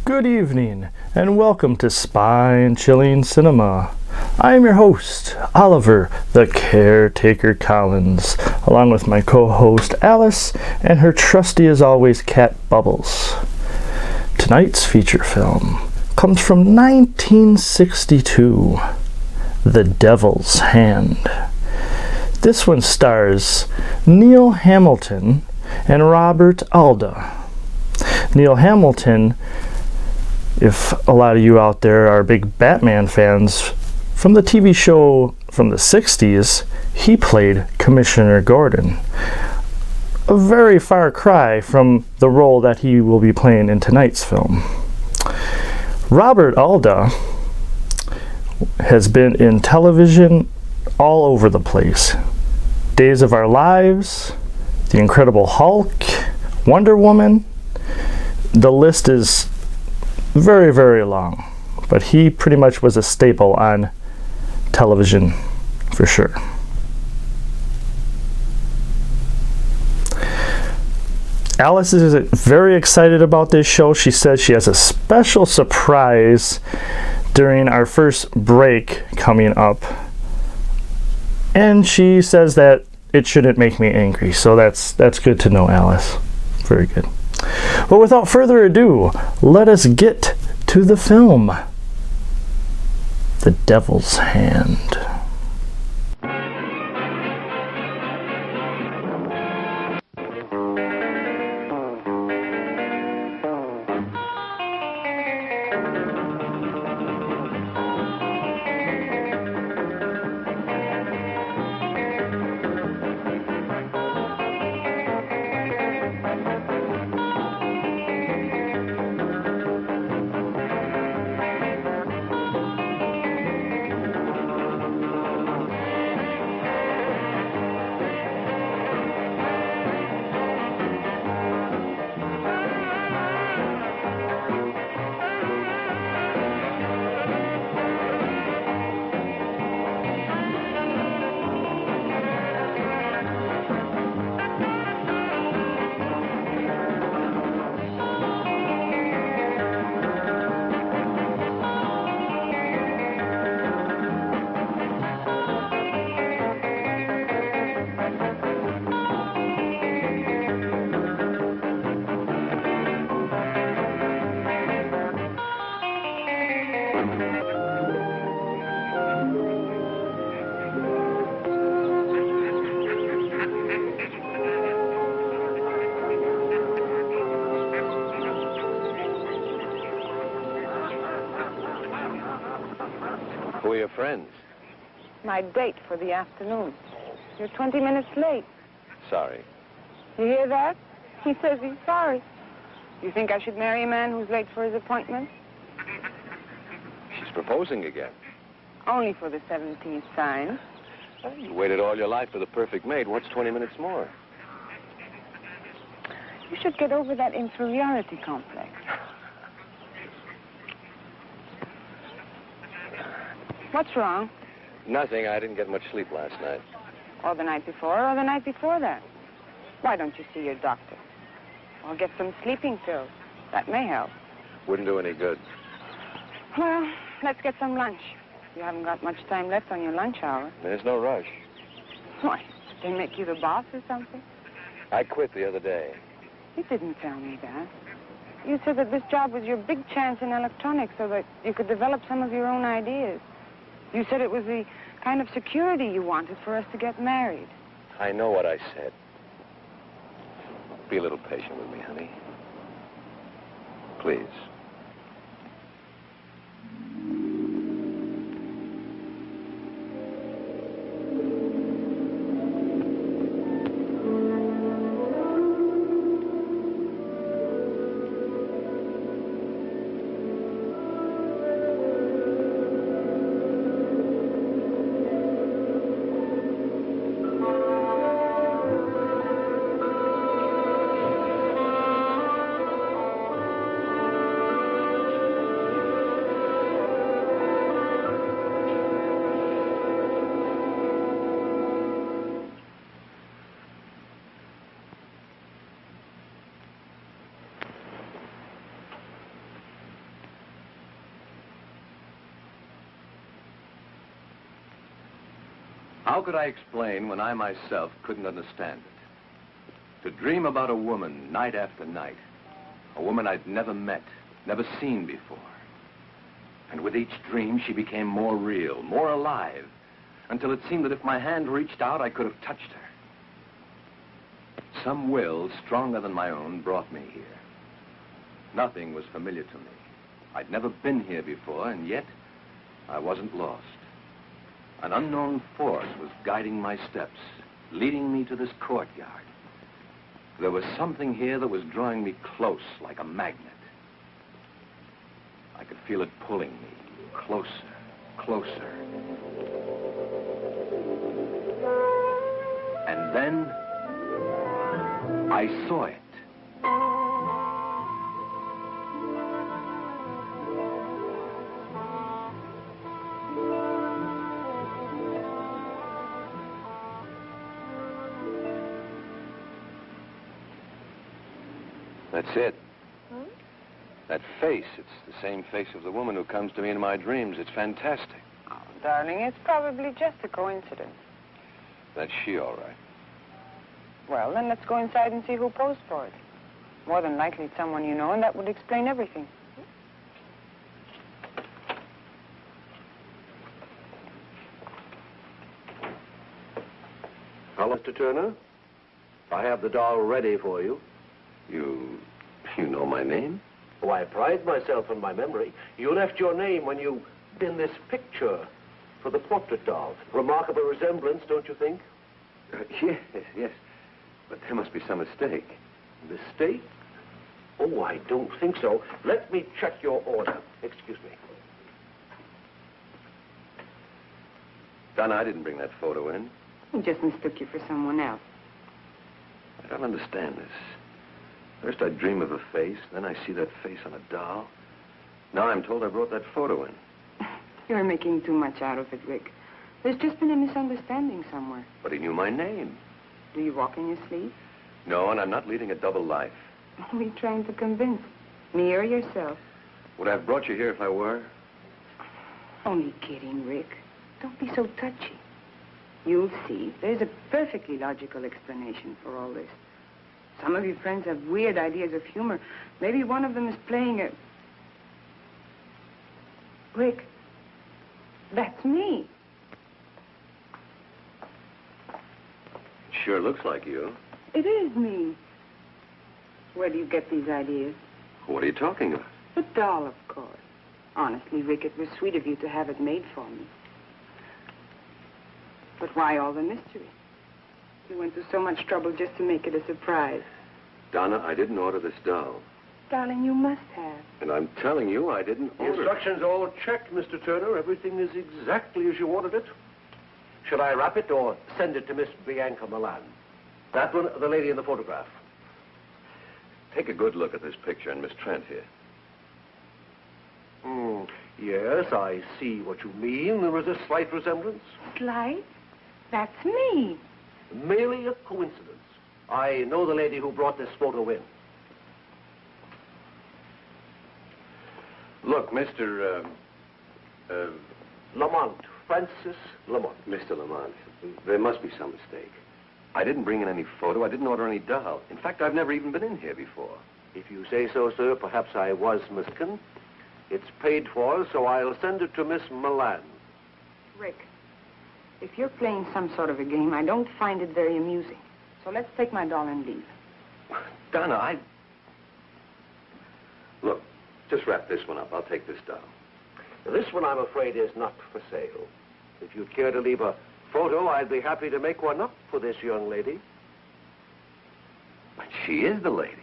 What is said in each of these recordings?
Good evening, and welcome to Spine-Chilling Cinema. I am your host, Oliver, the Caretaker Collins, along with my co-host Alice and her trusty as always cat Bubbles. Tonight's feature film comes from 1962, The Devil's Hand. This one stars Neil Hamilton and Robert Alda. Neil Hamilton, if a lot of you out there are big Batman fans, from the TV show from the 60s, he played Commissioner Gordon. A very far cry from the role that he will be playing in tonight's film. Robert Alda has been in television all over the place. Days of Our Lives, The Incredible Hulk, Wonder Woman. The list is very, very long, but he pretty much was a staple on television for sure. Alice is very excited about this show. She says she has a special surprise during our first break coming up, and she says that it shouldn't make me angry, so that's good to know, Alice. Very good. Well, without further ado, let us get to the film, The Devil's Hand. Who are your friends? My date for the afternoon. You're 20 minutes late. Sorry. You hear that? He says he's sorry. You think I should marry a man who's late for his appointment? She's proposing again. Only for the 17th sign. Well, you waited all your life for the perfect mate. What's 20 minutes more? You should get over that inferiority complex. What's wrong? Nothing. I didn't get much sleep last night. Or the night before, or the night before that. Why don't you see your doctor? Or get some sleeping pills. That may help. Wouldn't do any good. Well, let's get some lunch. You haven't got much time left on your lunch hour. There's no rush. Why, did they make you the boss or something? I quit the other day. You didn't tell me that. You said that this job was your big chance in electronics so that you could develop some of your own ideas. You said it was the kind of security you wanted for us to get married. I know what I said. Be a little patient with me, honey. Please. How could I explain when I myself couldn't understand it? To dream about a woman night after night, a woman I'd never met, never seen before. And with each dream, she became more real, more alive, until it seemed that if my hand reached out, I could have touched her. Some will, stronger than my own, brought me here. Nothing was familiar to me. I'd never been here before, and yet I wasn't lost. An unknown force was guiding my steps, leading me to this courtyard. There was something here that was drawing me close, like a magnet. I could feel it pulling me closer, closer. And then I saw it. That's it. Hmm? That face, it's the same face of the woman who comes to me in my dreams. It's fantastic. Oh, darling, it's probably just a coincidence. That's she, all right. Well, then let's go inside and see who posed for it. More than likely it's someone you know, and that would explain everything. Hello, Mr. Turner. I have the doll ready for you. You know my name? Oh, I pride myself on my memory. You left your name when you in this picture for the portrait doll. Remarkable resemblance, don't you think? Yes. But there must be some mistake. Mistake? Oh, I don't think so. Let me check your order. Excuse me. Donna, I didn't bring that photo in. He just mistook you for someone else. I don't understand this. First I dream of a face, then I see that face on a doll. Now I'm told I brought that photo in. You're making too much out of it, Rick. There's just been a misunderstanding somewhere. But he knew my name. Do you walk in your sleep? No, and I'm not leading a double life. Who are you trying to convince? Me or yourself? Would I have brought you here if I were? Only kidding, Rick. Don't be so touchy. You'll see. There's a perfectly logical explanation for all this. Some of your friends have weird ideas of humor. Maybe one of them is playing a... Rick, that's me. Sure looks like you. It is me. Where do you get these ideas? What are you talking about? The doll, of course. Honestly, Rick, it was sweet of you to have it made for me. But why all the mystery? You went to so much trouble just to make it a surprise. Donna, I didn't order this doll. Darling, you must have. And I'm telling you, I didn't The order it. instructions all checked, Mr. Turner. Everything is exactly as you ordered it. Should I wrap it or send it to Miss Bianca Milan? That one, the lady in the photograph. Take a good look at this picture and Miss Trent here. Yes, I see what you mean. There is a slight resemblance. Slight? That's me. Merely a coincidence. I know the lady who brought this photo in. Look, Mr. Lamont, Francis Lamont. Mr. Lamont, there must be some mistake. I didn't bring in any photo. I didn't order any doll. In fact, I've never even been in here before. If you say so, sir, perhaps I was mistaken. It's paid for, so I'll send it to Miss Milan. Rick, if you're playing some sort of a game, I don't find it very amusing. So let's take my doll and leave. Donna, Look, just wrap this one up. I'll take this doll. This one, I'm afraid, is not for sale. If you'd care to leave a photo, I'd be happy to make one up for this young lady. But she is the lady.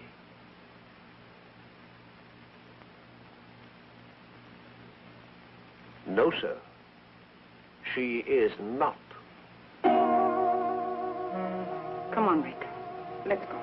No, sir. She is not. Come on, Rick. Let's go.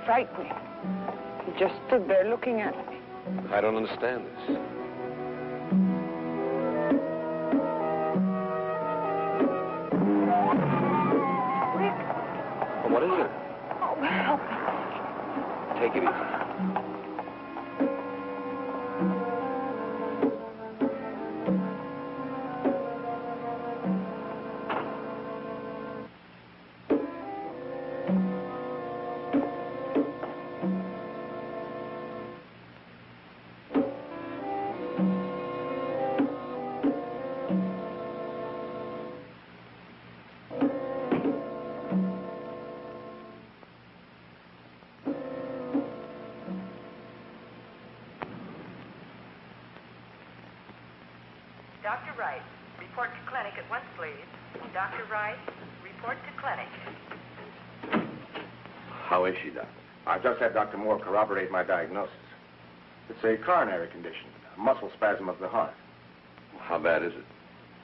frightening. He just stood there looking at me. I don't understand this. Rick. Well, what is it? Oh, help me. Take it easy. Dr. Wright, report to clinic at once, please. Dr. Wright, report to clinic. How is she, Doc? I've just had Dr. Moore corroborate my diagnosis. It's a coronary condition, a muscle spasm of the heart. How bad is it?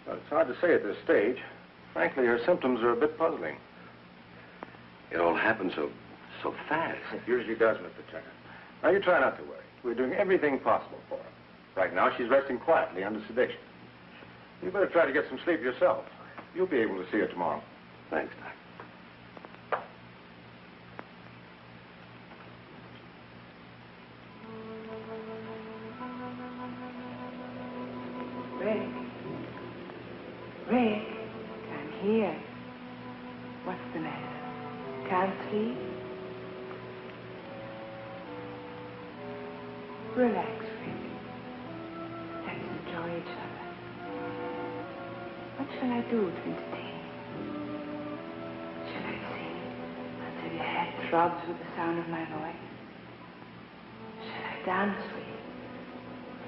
Well, it's hard to say at this stage. Frankly, her symptoms are a bit puzzling. It all happened so fast. It usually does, Mr. Turner. Now, you try not to worry. We're doing everything possible for her. Right now, she's resting quietly under sedation. You better try to get some sleep yourself. You'll be able to see her tomorrow. Thanks, Doc. Rick. Rick, I'm here. What's the matter? Can't sleep? Relax, Rick. Let's enjoy each other. What shall I do to entertain you? Shall I sing until your head throbs with the sound of my voice? Shall I dance with you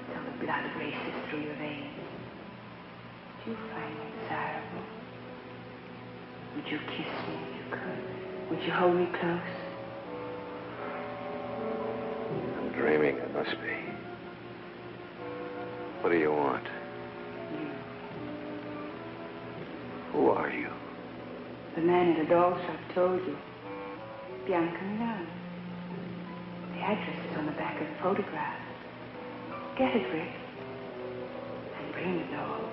till the blood races through your veins? Do you find me desirable? Would you kiss me if you could? Would you hold me close? I'm dreaming, it must be. What do you want? You. Who are you? The man in the doll shop told you. Bianca Milan. The address is on the back of the photograph. Get it, Rick. And bring the doll.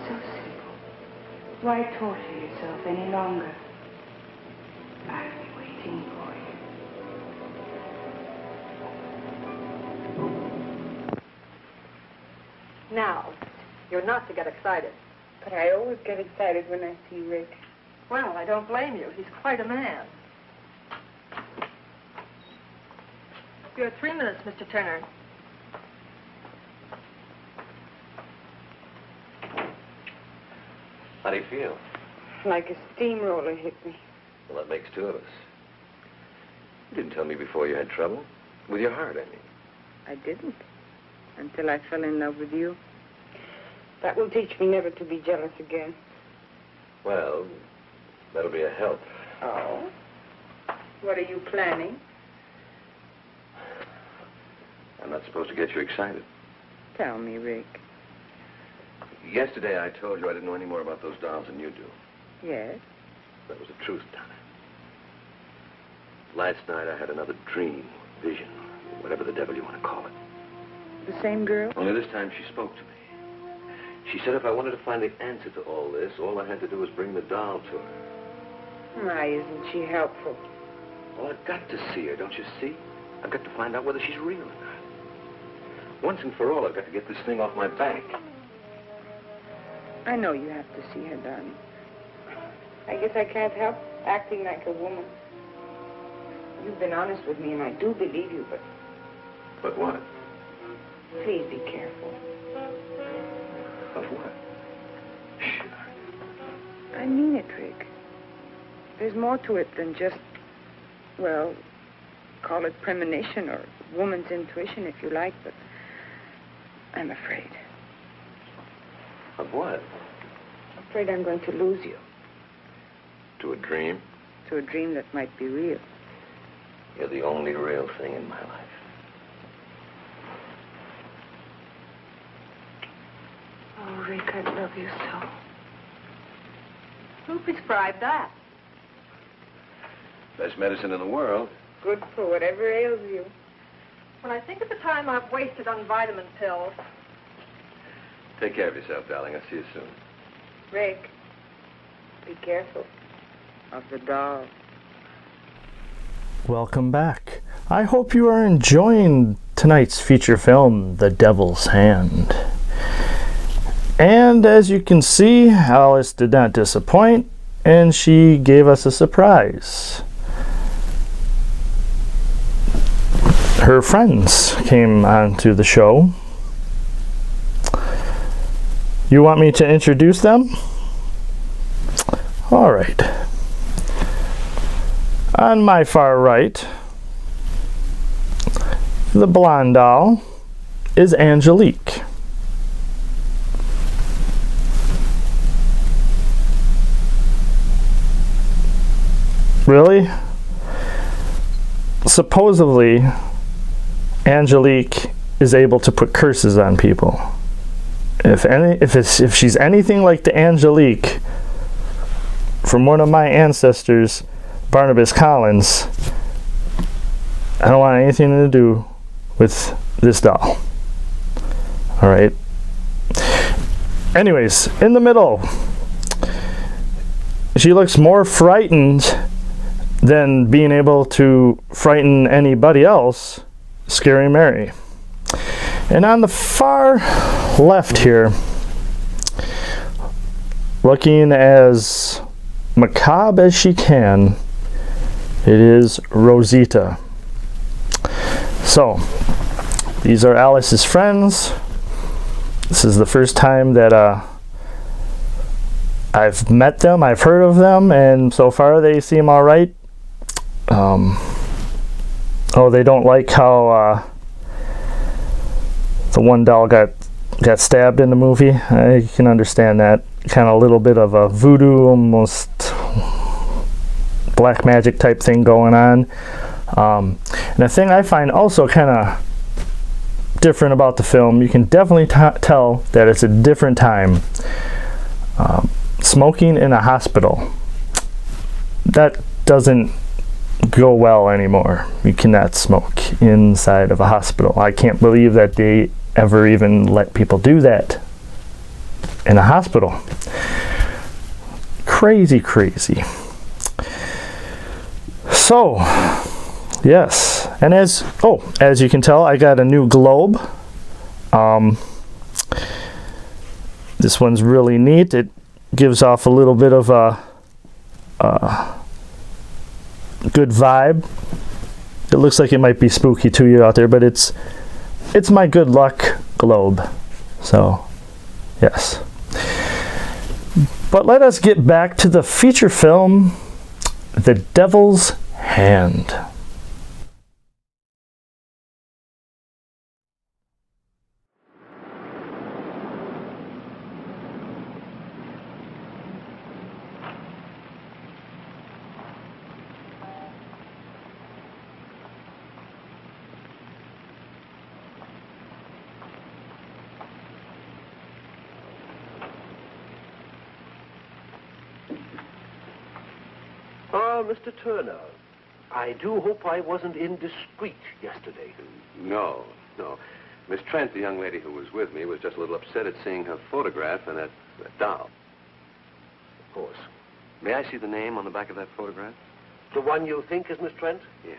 So simple. Why torture yourself any longer? I'll be waiting for you. Now, you're not to get excited. But I always get excited when I see Rick. Well, I don't blame you. He's quite a man. You have 3 minutes, Mr. Turner. How do you feel? Like a steamroller hit me. Well, that makes 2 of us. You didn't tell me before you had trouble. With your heart, I mean. I didn't. Until I fell in love with you. That will teach me never to be jealous again. Well, that'll be a help. Oh? What are you planning? I'm not supposed to get you excited. Tell me, Rick. Yesterday I told you I didn't know any more about those dolls than you do. Yes? That was the truth, Donna. Last night I had another dream, vision, whatever the devil you want to call it. The same girl? Only this time she spoke to me. She said if I wanted to find the answer to all this, all I had to do was bring the doll to her. Why isn't she helpful? Well, I've got to see her, don't you see? I've got to find out whether she's real or not. Once and for all, I've got to get this thing off my back. I know you have to see her, darling. I guess I can't help acting like a woman. You've been honest with me, and I do believe you, but But what? please be careful. Of what? I mean it, Rick. There's more to it than just, well, call it premonition or woman's intuition if you like, but I'm afraid. Of what? I'm afraid I'm going to lose you. To a dream? To a dream that might be real. You're the only real thing in my life. Oh, Rick, I love you so. Who prescribed that? Best medicine in the world. Good for whatever ails you. When I think of the time I've wasted on vitamin pills. Take care of yourself, darling. I'll see you soon. Rick, be careful of the dog. Welcome back. I hope you are enjoying tonight's feature film, The Devil's Hand. And as you can see, Alice did not disappoint, and she gave us a surprise. Her friends came onto the show. You want me to introduce them? All right. On my far right, the blonde doll is Angelique. Really? Supposedly, Angelique is able to put curses on people. If she's anything like the Angelique from one of my ancestors, Barnabas Collins, I don't want anything to do with this doll. All right. Anyways, in the middle, she looks more frightened than being able to frighten anybody else, Scary Mary. And on the far left here, looking as macabre as she can, it is Rosita. So, these are Alice's friends. This is the first time that I've met them, I've heard of them, and so far they seem all right. Oh, they don't like how the one doll got stabbed in the movie. I can understand that. Kind of a little bit of a voodoo, almost black magic type thing going on. And the thing I find also kind of different about the film, you can definitely tell that it's a different time. Smoking in a hospital, that doesn't go well anymore. You cannot smoke inside of a hospital. I can't believe that they ever even let people do that in a hospital. Crazy. So, yes, and as you can tell, I got a new globe. This one's really neat. It gives off a little bit of a good vibe. It looks like it might be spooky to you out there, but it's my good luck globe. So, yes. But let us get back to the feature film, The Devil's Hand. Mr. Turner, I do hope I wasn't indiscreet yesterday. No. Miss Trent, the young lady who was with me, was just a little upset at seeing her photograph and that doll. Of course. May I see the name on the back of that photograph? The one you think is Miss Trent? Yes.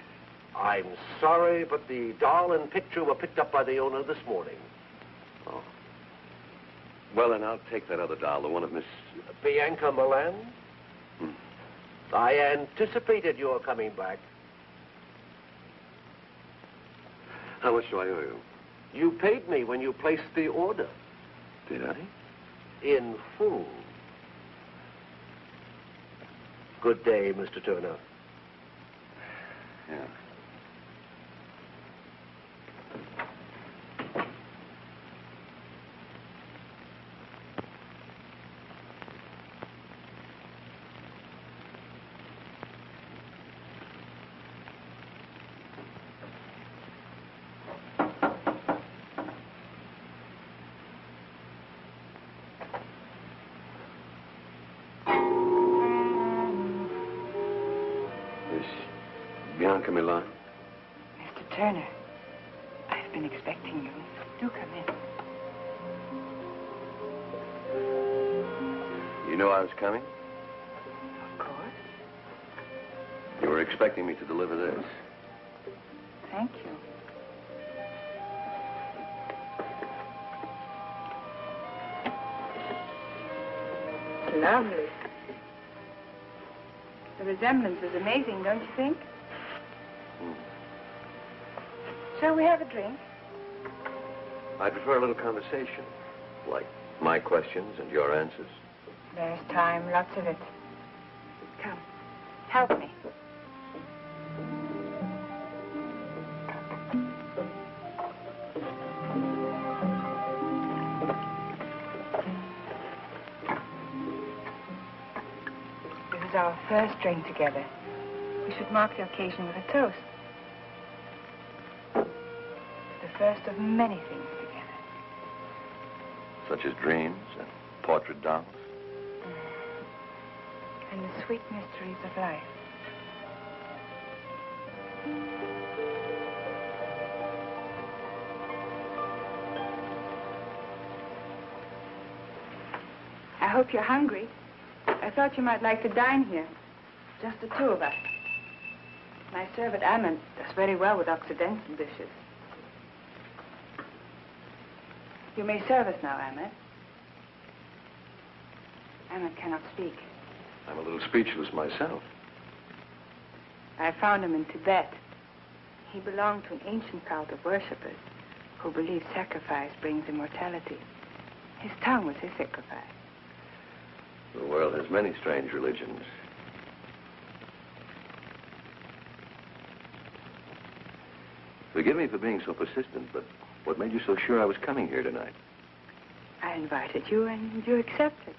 I'm sorry, but the doll and picture were picked up by the owner this morning. Oh. Well, then I'll take that other doll, the one of Miss... Bianca Milan? I anticipated your coming back. How much do I owe you? You paid me when you placed the order. Did I? In full. Good day, Mr. Turner. Yeah. Bianca Milan? Mr. Turner, I've been expecting you. Do come in. You know I was coming? Of course. You were expecting me to deliver this. Thank you. It's lovely. The resemblance is amazing, don't you think? Shall we have a drink? I prefer a little conversation, like my questions and your answers. There's time, lots of it. Come, help me. This is our first drink together. We should mark the occasion with a toast. The first of many things together. Such as dreams and portrait dolls. And the sweet mysteries of life. I hope you're hungry. I thought you might like to dine here. Just the two of us. My servant, Ammon, does very well with Occidental dishes. You may serve us now, Ammon. Ammon cannot speak. I'm a little speechless myself. I found him in Tibet. He belonged to an ancient cult of worshippers who believe sacrifice brings immortality. His tongue was his sacrifice. The world has many strange religions. Forgive me for being so persistent, but what made you so sure I was coming here tonight? I invited you and you accepted.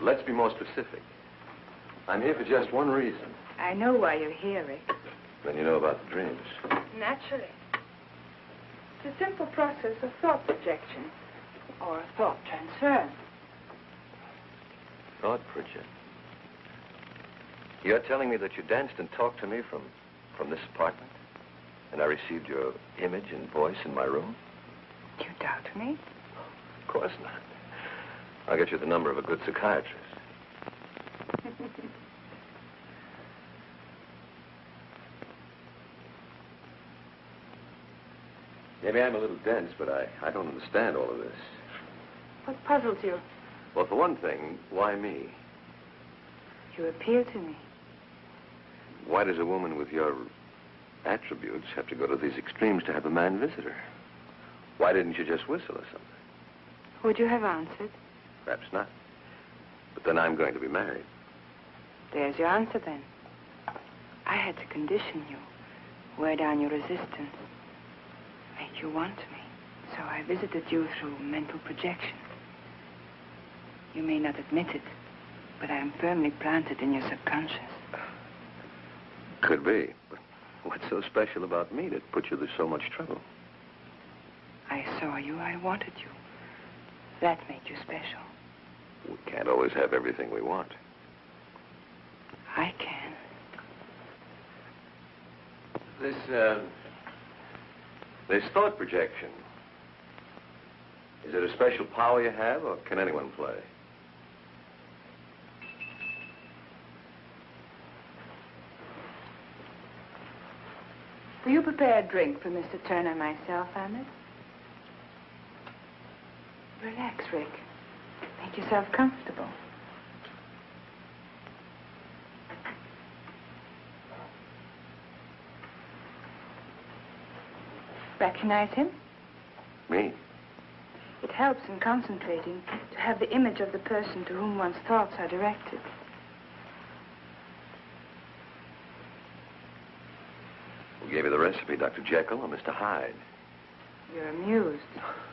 Let's be more specific. I'm here for just one reason. I know why you're here, Rick. Then you know about the dreams. Naturally. It's a simple process of thought projection or thought transfer. Thought projection. You're telling me that you danced and talked to me from this apartment? And I received your image and voice in my room? You doubt me? Of course not. I'll get you the number of a good psychiatrist. Maybe I'm a little dense, but I don't understand all of this. What puzzles you? Well, for one thing, why me? You appeal to me. Why does a woman with your attributes have to go to these extremes to have a man visit her? Why didn't you just whistle or something? Would you have answered? Perhaps not. But then I'm going to be married. There's your answer, then. I had to condition you, wear down your resistance, make you want me. So I visited you through mental projection. You may not admit it, but I am firmly planted in your subconscious. Could be, but what's so special about me that put you through so much trouble? I saw you, I wanted you. That made you special. We can't always have everything we want. I can. This thought projection, is it a special power you have, or can anyone play? Will you prepare a drink for Mr. Turner and myself, Ahmed? Relax, Rick. Make yourself comfortable. Recognize him? Me? It helps in concentrating to have the image of the person to whom one's thoughts are directed. Who gave you the recipe, Dr. Jekyll or Mr. Hyde? You're amused.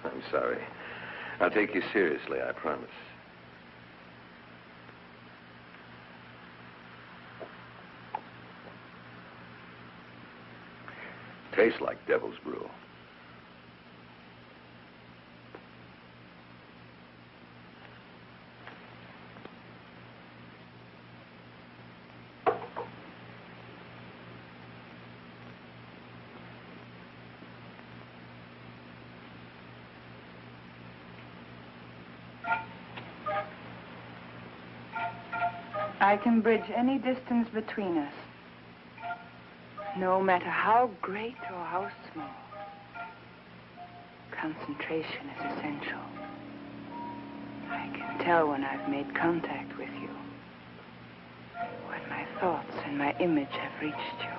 I'm sorry. I'll take you seriously, I promise. Tastes like devil's brew. I can bridge any distance between us, no matter how great or how small. Concentration is essential. I can tell when I've made contact with you, when my thoughts and my image have reached you.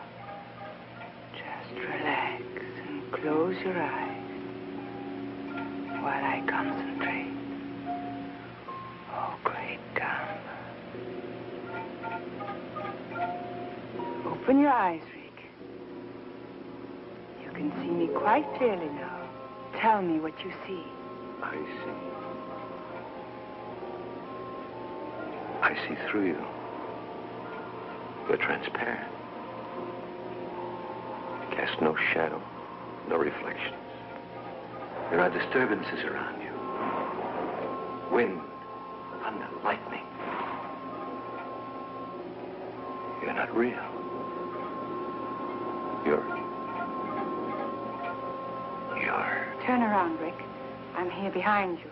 Just relax and close your eyes while I concentrate. Oh, great Gamba. Open your eyes, Rick. You can see me quite clearly now. Tell me what you see. I see. I see through you. You're transparent. Cast no shadow, no reflections. There are disturbances around you. Wind, thunder, lightning. You're not real. You're... Turn around, Rick. I'm here behind you.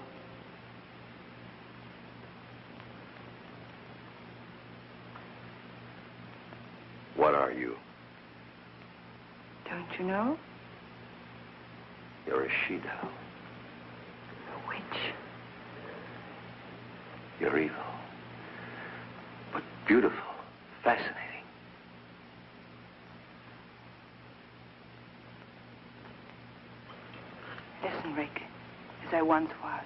What are you? Don't you know? You're a she-devil. A witch. You're evil. But beautiful, fascinating. Listen, Rick. As I once was,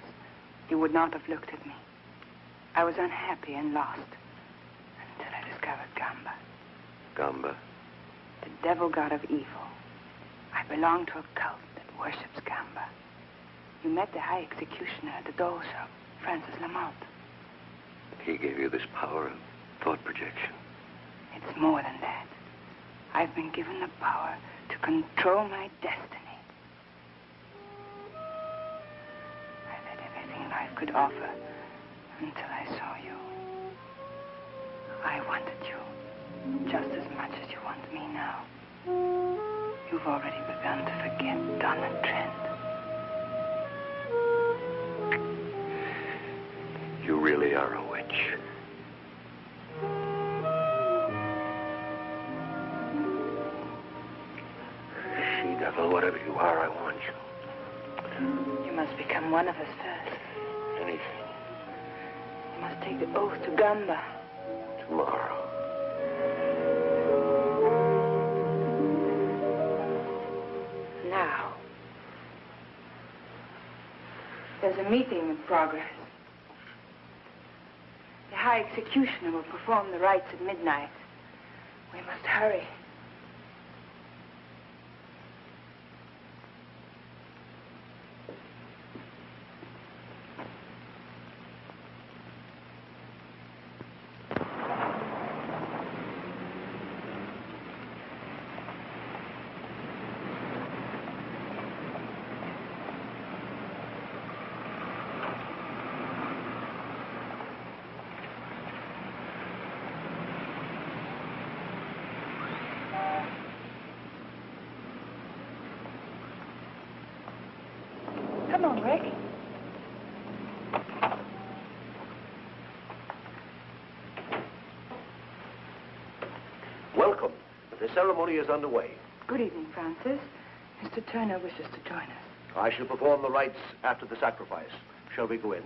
you would not have looked at me. I was unhappy and lost until I discovered Gamba. Gamba? The devil god of evil. I belong to a cult that worships Gamba. You met the high executioner at the doll shop, Francis Lamont. He gave you this power of thought projection. It's more than that. I've been given the power to control my destiny. I've had everything life could offer until I saw you. I wanted you just as much as you want me now. You've already begun to forget Don and Trent. You really are a witch. She-devil, whatever you are, I want you. You must become one of us first. Anything. You must take the oath to Gamba. Tomorrow. Now. There's a meeting in progress. The High Executioner will perform the rites at midnight. We must hurry. Come on, Rick. Welcome. The ceremony is underway. Good evening, Francis. Mr. Turner wishes to join us. I shall perform the rites after the sacrifice. Shall we go in?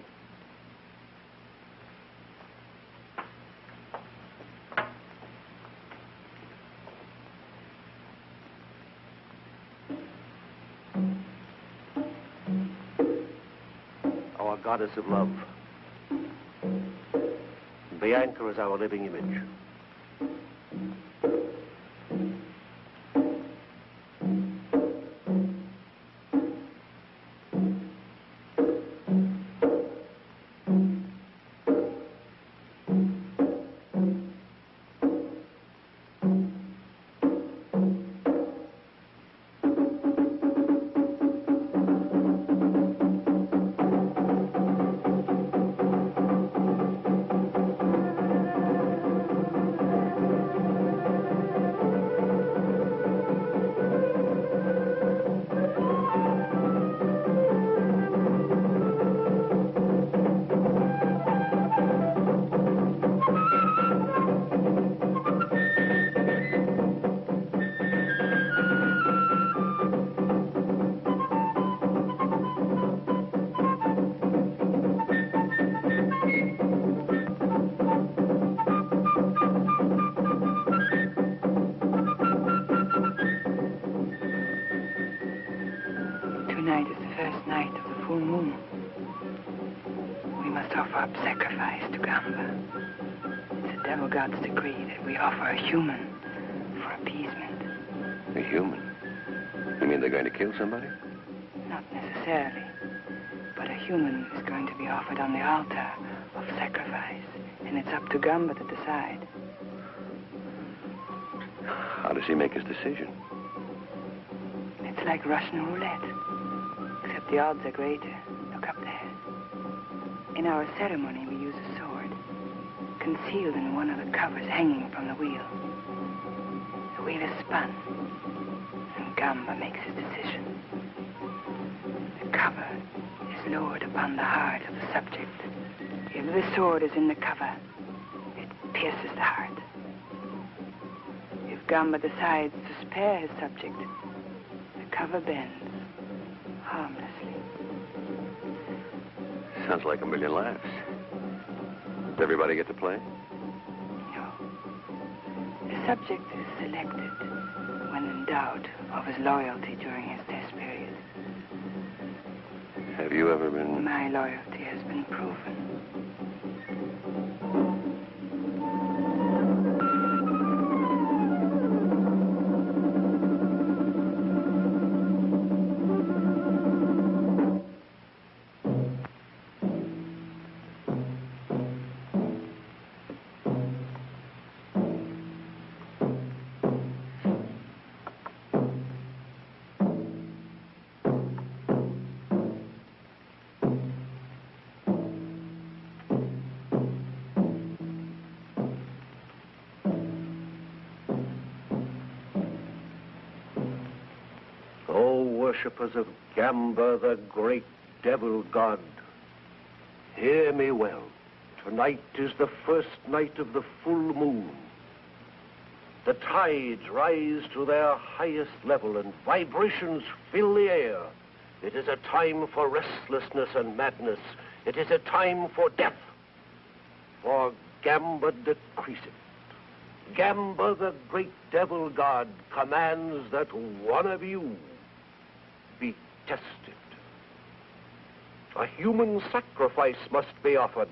Our goddess of love. Bianca is our living image. must offer up sacrifice to Gamba. It's the devil god's decree that we offer a human for appeasement. A human? You mean they're going to kill somebody? Not necessarily, but a human is going to be offered on the altar of sacrifice, and it's up to Gamba to decide. How does he make his decision? It's like Russian roulette, except the odds are greater. Look up there. In our ceremony, we use a sword, concealed in one of the covers hanging from the wheel. The wheel is spun, and Gamba makes his decision. The cover is lowered upon the heart of the subject. If the sword is in the cover, it pierces the heart. If Gamba decides to spare his subject, the cover bends harmlessly. Sounds like a million laughs. Does everybody get to play? No. The subject is selected when in doubt of his loyalty during his test period. Have you ever been... My loyalty has been proven. Worshippers of Gamba, the great devil god, hear me well. Tonight is the first night of the full moon. The tides rise to their highest level and vibrations fill the air. It is a time for restlessness and madness. It is a time for death. For Gamba decrees it. Gamba, the great devil god, commands that one of you be tested. A human sacrifice must be offered.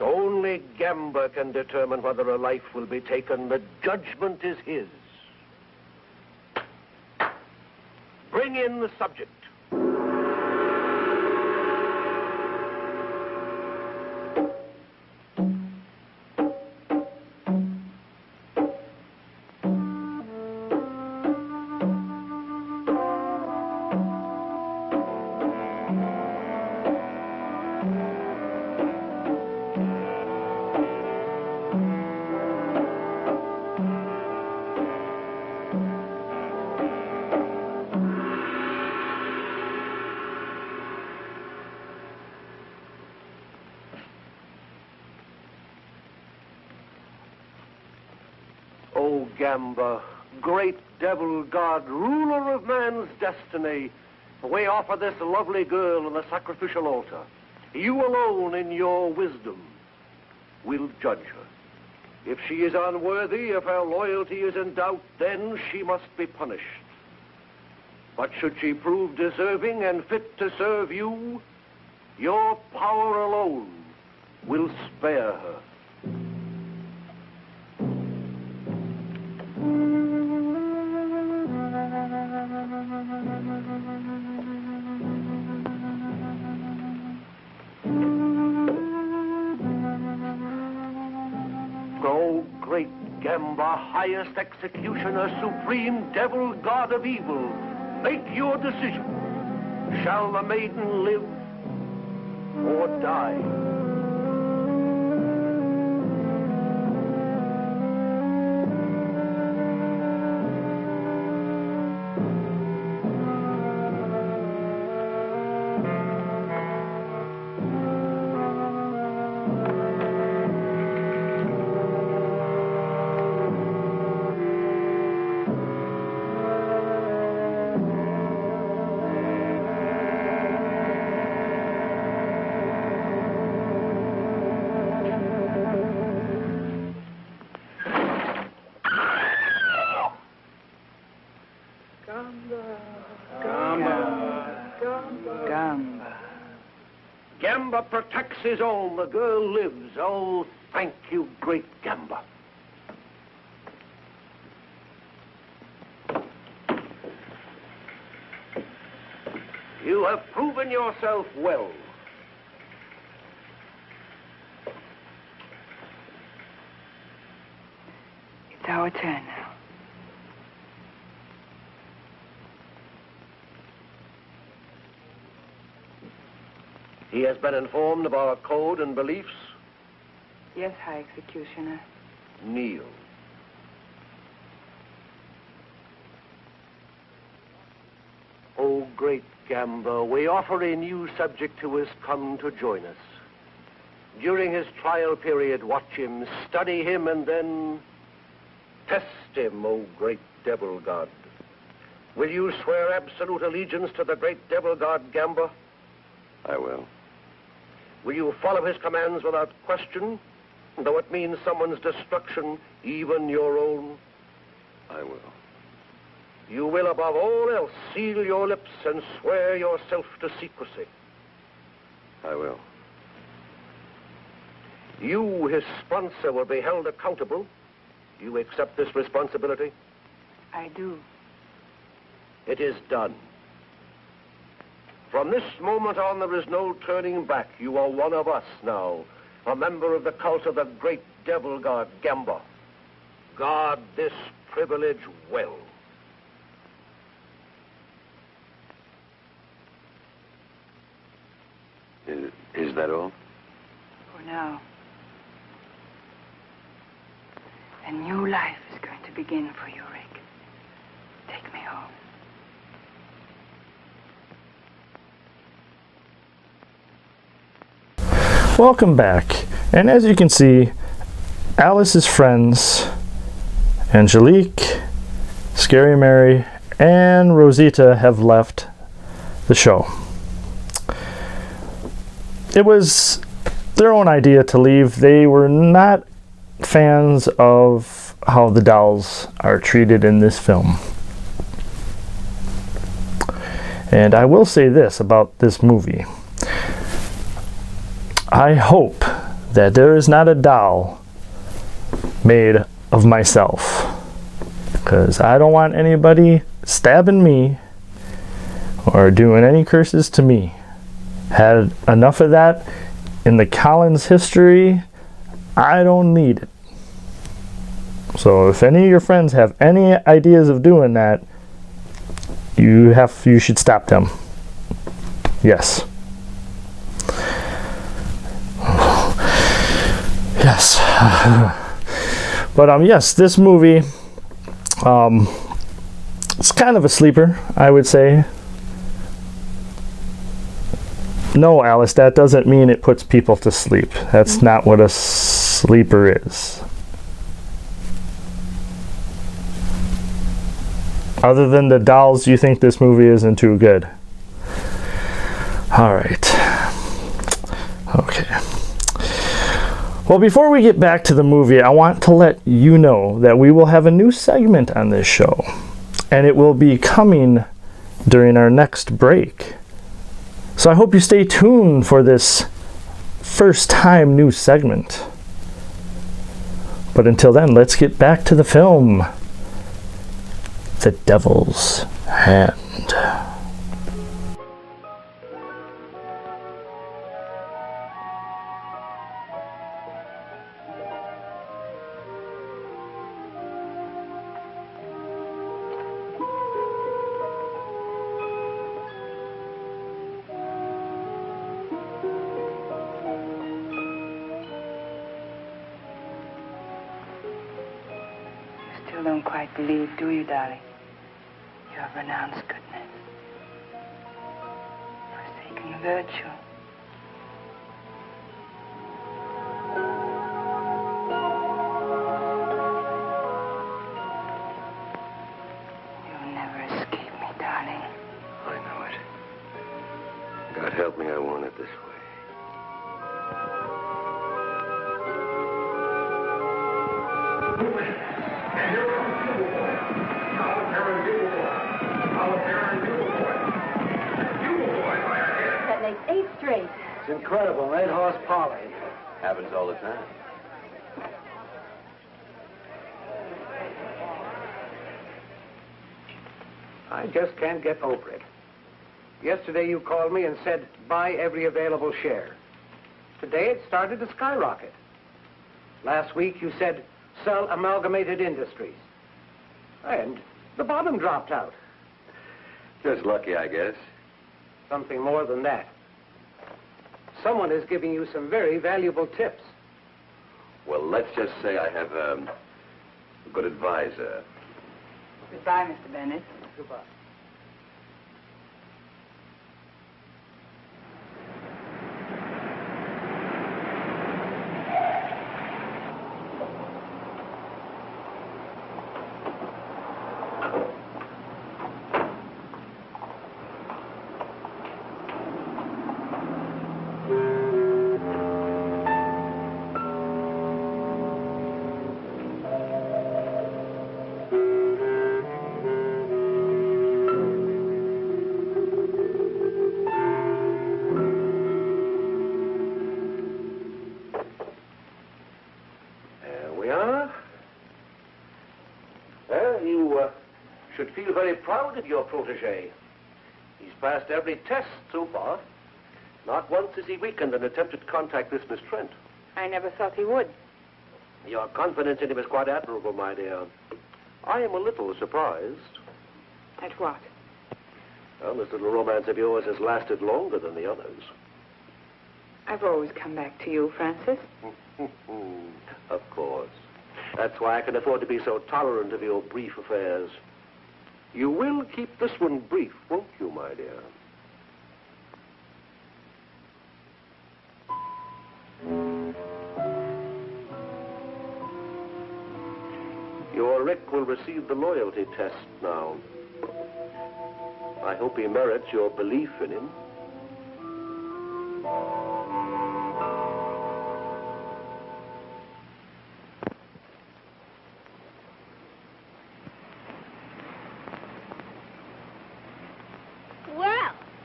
Only Gamba can determine whether a life will be taken. The judgment is his. Bring in the subject. O Gamba, great devil god, ruler of man's destiny, we offer this lovely girl on the sacrificial altar. You alone in your wisdom will judge her. If she is unworthy, if her loyalty is in doubt, then she must be punished. But should she prove deserving and fit to serve you, your power alone will spare her. O great Gamba, highest executioner, supreme devil, god of evil, make your decision. Shall the maiden live or die? Gamba protects his own. The girl lives. Oh, thank you, great Gamba. You have proven yourself well. It's our turn now. He has been informed of our code and beliefs. Yes, High Executioner. Kneel. Oh, great Gamba, we offer a new subject who has come to join us. During his trial period, watch him, study him, and then test him, O great devil god. Will you swear absolute allegiance to the great devil god Gamba? I will. Will you follow his commands without question, though it means someone's destruction, even your own? I will. You will, above all else, seal your lips and swear yourself to secrecy. I will. You, his sponsor, will be held accountable. You accept this responsibility? I do. It is done. From this moment on, there is no turning back. You are one of us now, a member of the cult of the great devil god Gamba. Guard this privilege well. Is that all? For now. A new life is going to begin for you, Rick. Take me home. Welcome back. And as you can see, Alice's friends, Angelique, Scary Mary, and Rosita have left the show. It was their own idea to leave. They were not fans of how the dolls are treated in this film. And I will say this about this movie. I hope that there is not a doll made of myself, because I don't want anybody stabbing me or doing any curses to me. Had enough of that in the Collins history. I don't need it. So if any of your friends have any ideas of doing that, you should stop them. Yes. Yes. But yes, this movie, it's kind of a sleeper, I would say. No, Alice, that doesn't mean it puts people to sleep. That's not what a sleeper is. Other than the dolls, you think this movie isn't too good. All right. Okay. Well, before we get back to the movie, I want to let you know that we will have a new segment on this show, and it will be coming during our next break. So I hope you stay tuned for this first time new segment. But until then, let's get back to the film. The Devil's Hand. You don't quite believe, do you, darling? You have renounced goodness, forsaken virtue. You'll never escape me, darling. I know it. God help me, I want it this way. That makes 8 straight. It's incredible, 8-horse Polly. Happens all the time. I just can't get over it. Yesterday you called me and said, buy every available share. Today it started to skyrocket. Last week you said, sell Amalgamated Industries. And the bottom dropped out. Just lucky, I guess. Something more than that. Someone is giving you some very valuable tips. Well, let's just say I have a good advisor. Goodbye, Mr. Bennett. Goodbye. Should feel very proud of your protege. He's passed every test so far. Not once has he weakened and attempted to contact this Miss Trent. I never thought he would. Your confidence in him is quite admirable, my dear. I am a little surprised. At what? Well, this little romance of yours has lasted longer than the others. I've always come back to you, Francis. Of course. That's why I can afford to be so tolerant of your brief affairs. You will keep this one brief, won't you, my dear? Your Rick will receive the loyalty test now. I hope he merits your belief in him.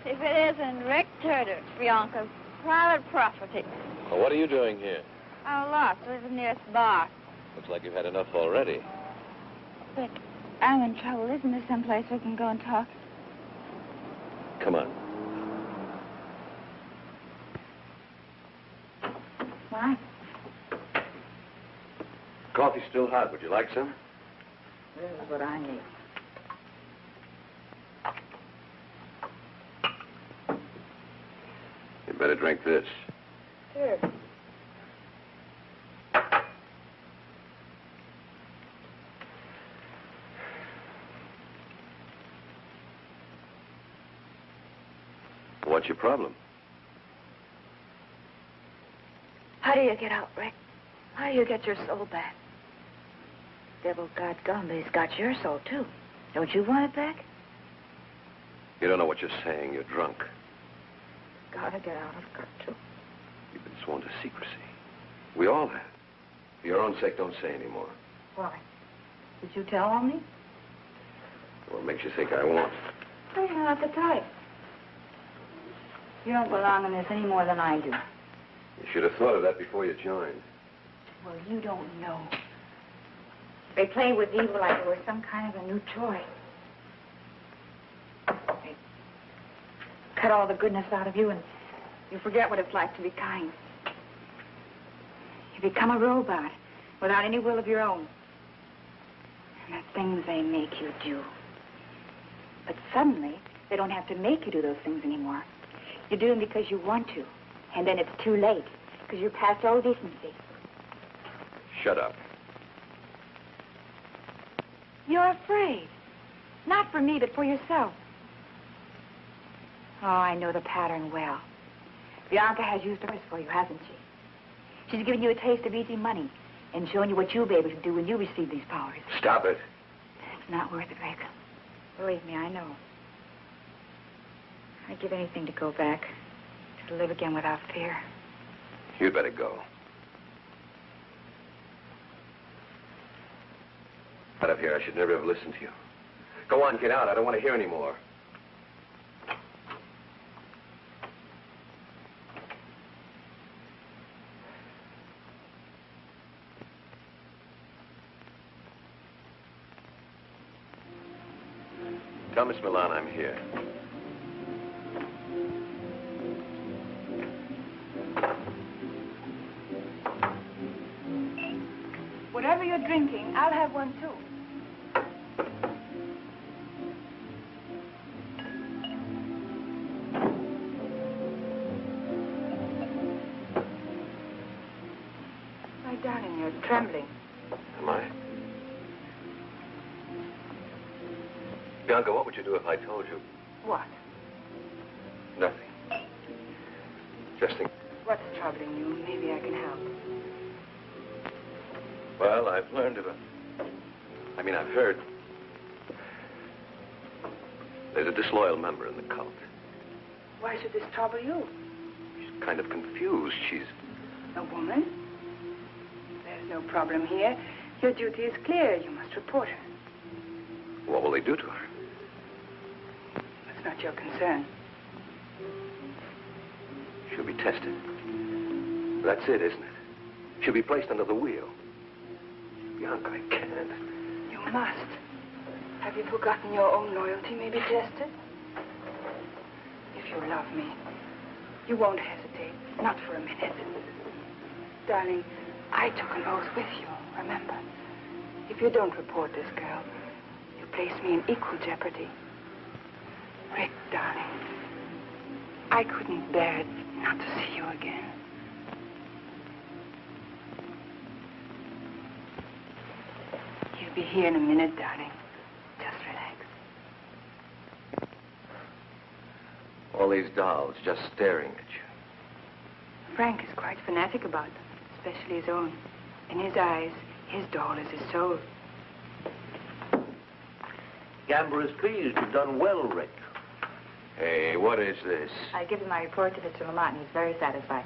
If it isn't Rick Turner, Bianca's private property. Well, what are you doing here? I'm lost. Living near this bar. Looks like you've had enough already. Rick, I'm in trouble. Isn't there someplace we can go and talk? Come on. Why? Coffee's still hot. Would you like some? This is what I need. You better drink this. Sure. What's your problem? How do you get out, Rick? How do you get your soul back? Devil God Gamba's got your soul, too. Don't you want it back? You don't know what you're saying. You're drunk. Gotta get out. I've got to. You've been sworn to secrecy. We all have. For your own sake, don't say any more. Why? Did you tell on me? What makes you think I won't? Well, you're not the type. You don't belong in this any more than I do. You should have thought of that before you joined. Well, you don't know. They play with evil like it was some kind of a new toy. They cut all the goodness out of you, and you forget what it's like to be kind. You become a robot without any will of your own. And the things they make you do. But suddenly, they don't have to make you do those things anymore. You do them because you want to. And then it's too late, because you're past all decency. Shut up. You're afraid. Not for me, but for yourself. Oh, I know the pattern well. Bianca has used hers for you, hasn't she? She's given you a taste of easy money and shown you what you'll be able to do when you receive these powers. Stop it. It's not worth it, Rick. Believe me, I know. I'd give anything to go back, to live again without fear. You'd better go. Out of here. I should never have listened to you. Go on, get out. I don't want to hear any more. Tell Miss Milan I'm here. Whatever you're drinking, I'll have one too. My darling, you're trembling. Am I? Bianca, what would you do if I told you? What? Nothing. Just think. What's troubling you? Maybe I can help. Well, I've learned of I've heard. There's a disloyal member in the cult. Why should this trouble you? She's kind of confused. She's... A woman? There's no problem here. Your duty is clear. You must report her. What will they do to her? That's not your concern. She'll be tested. That's it, isn't it? She'll be placed under the wheel. Bianca, I can't. You must. Have you forgotten your own loyalty may be tested? If you love me, you won't hesitate. Not for a minute. Darling, I took an oath with you, remember? If you don't report this girl, you place me in equal jeopardy. Rick, darling, I couldn't bear it not to see you again. He'll be here in a minute, darling. Just relax. All these dolls just staring at you. Frank is quite fanatic about them, especially his own. In his eyes, his doll is his soul. Gamba is pleased. You've done well, Rick. Hey, what is this? I give him my report to Mr. Lamont, and he's very satisfied.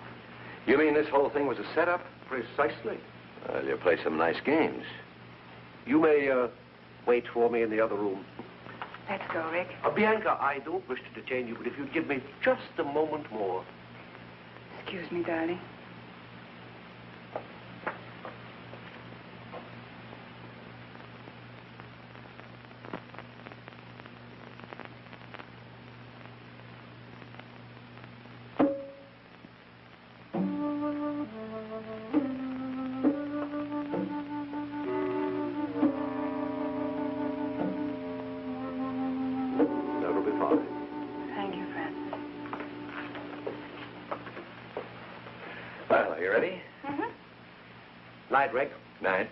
You mean this whole thing was a setup? Precisely. Well, you play some nice games. You may wait for me in the other room. Let's go, Rick. Bianca, I don't wish to detain you, but if you'd give me just a moment more. Excuse me, darling. That'll be fine. Thank you, Francis. Well, are you ready? Mm-hmm. Night, Rick. Night.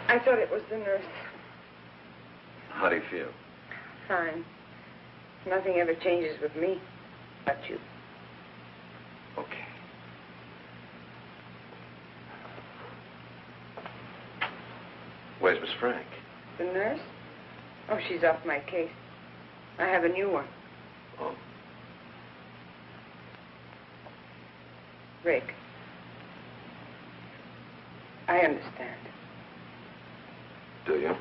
I thought it was the nurse. How do you feel? Fine. Nothing ever changes with me, but you. Okay. Where's Miss Frank? The nurse? Oh, she's off my case. I have a new one. Oh. Rick. I understand. Do you?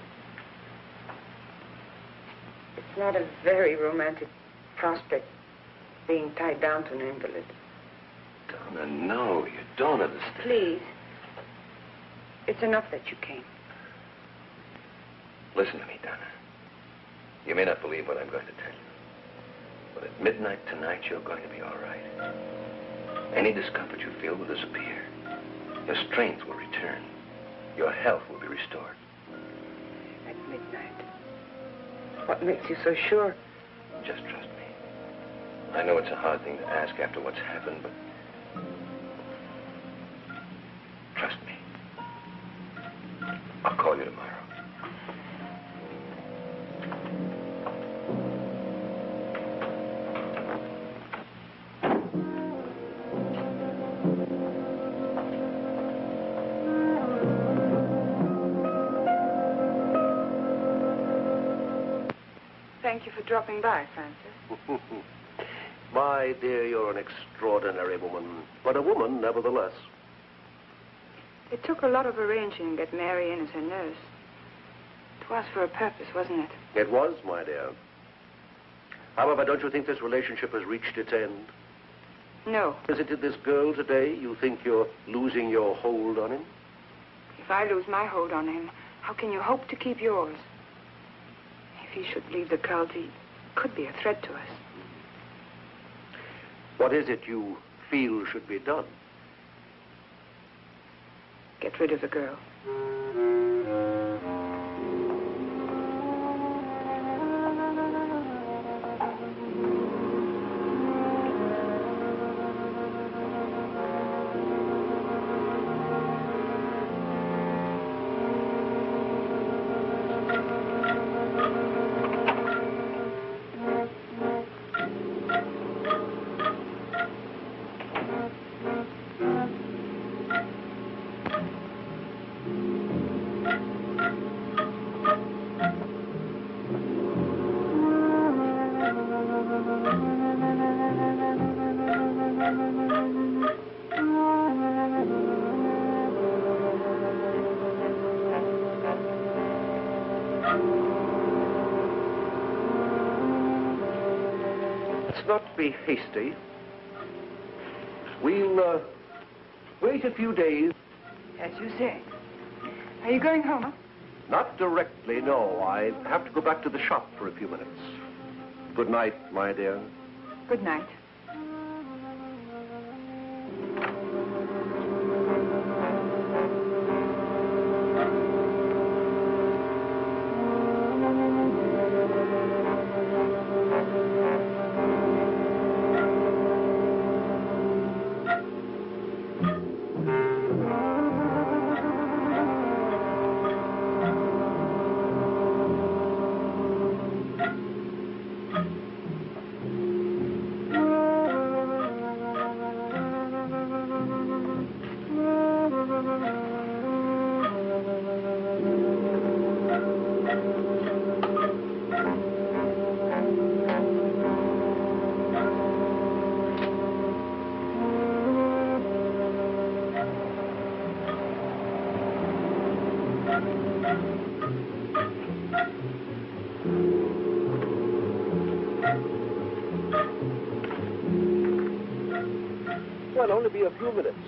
It's not a very romantic prospect, being tied down to an invalid. Donna, no, you don't understand. Please. It's enough that you came. Listen to me, Donna. You may not believe what I'm going to tell you, but at midnight tonight, you're going to be all right. Any discomfort you feel will disappear. Your strength will return. Your health will be restored. At midnight. What makes you so sure? Just trust me. I know it's a hard thing to ask after what's happened, but trust me. I'll call you tomorrow. Thank you for dropping by, Francis. My dear, you're an extraordinary woman, but a woman nevertheless. It took a lot of arranging to get Mary in as her nurse. It was for a purpose, wasn't it? It was, my dear. However, don't you think this relationship has reached its end? No. Visited this girl today, you think you're losing your hold on him? If I lose my hold on him, how can you hope to keep yours? If he should leave the cult, he could be a threat to us. What is it you feel should be done? Get rid of the girl. Let's not be hasty. We'll, wait a few days. As you say. Are you going home, huh? Not directly, no. I have to go back to the shop for a few minutes. Good night, my dear. Good night. Well, only be a few minutes.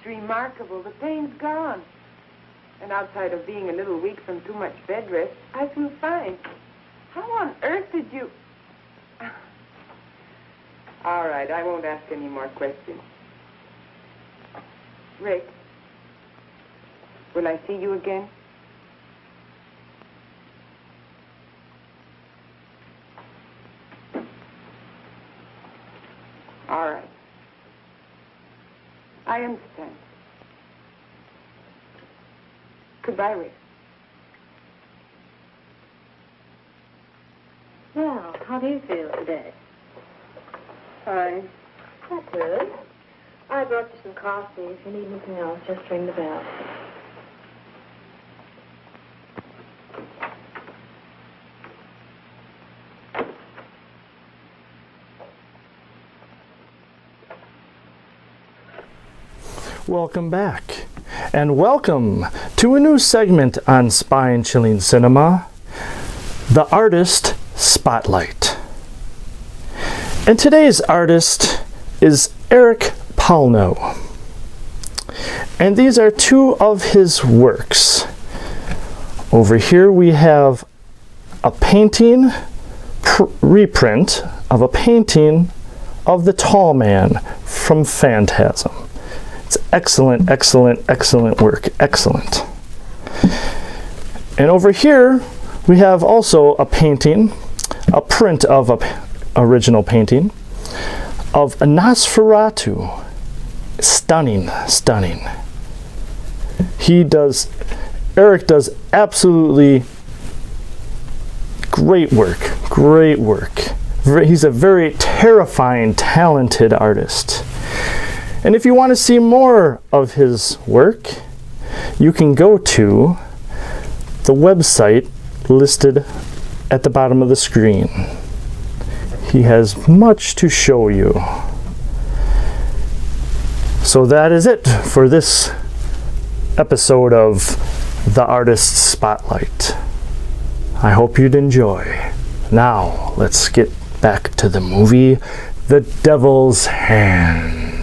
Remarkable. The pain's gone. And outside of being a little weak from too much bed rest, I feel fine. How on earth did you... All right, I won't ask any more questions. Rick, will I see you again? All right. I understand. Goodbye, Rick. Well, how do you feel today? Fine. That's good. I brought you some coffee. If you need anything else, just ring the bell. Welcome back, and welcome to a new segment on Spine-Chilling Cinema, The Artist Spotlight. And today's artist is Erich Polnow. And these are two of his works. Over here we have a painting, reprint of a painting of the Tall Man from Phantasm. It's excellent, excellent, excellent work. Excellent. And over here, we have also a painting, a print of an original painting of a Nosferatu. Stunning, stunning. Erich does absolutely great work, great work. He's a very terrifying, talented artist. And if you want to see more of his work, you can go to the website listed at the bottom of the screen. He has much to show you. So that is it for this episode of The Artist's Spotlight. I hope you'd enjoy. Now, let's get back to the movie, The Devil's Hand.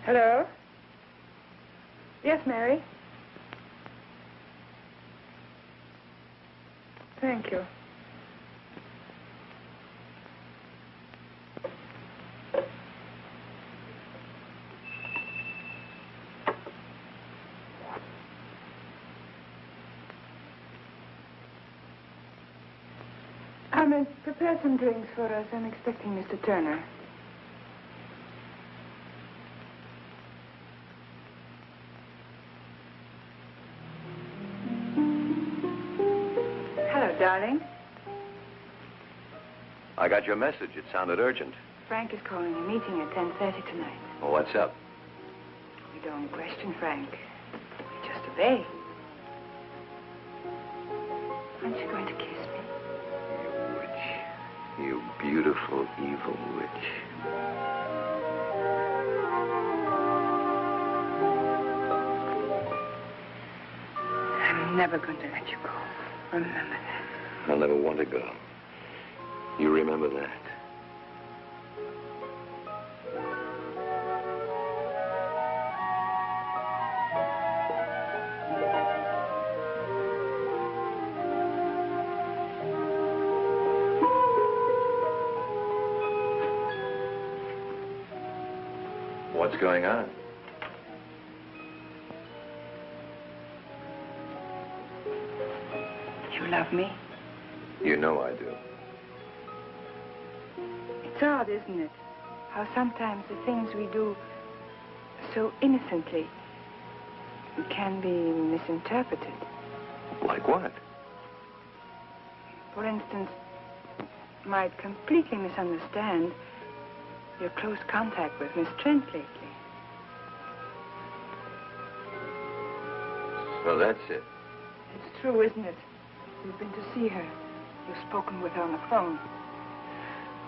Hello? Yes, Mary? Thank you. Prepare some drinks for us. I'm expecting Mr. Turner. Hello, darling. I got your message. It sounded urgent. Frank is calling a meeting at 10:30 tonight. Well, what's up? We don't question Frank. We just obey. Aren't you going to kiss me? You witch. You beautiful, evil witch. I'm never going to let you go. Remember that. I'll never want to go. You remember that? What's going on? You love me? You know I do. It's odd, isn't it? How sometimes the things we do so innocently can be misinterpreted. Like what? For instance, might completely misunderstand your close contact with Miss Trent lately. So that's it. It's true, isn't it? You've been to see her. You've spoken with her on the phone.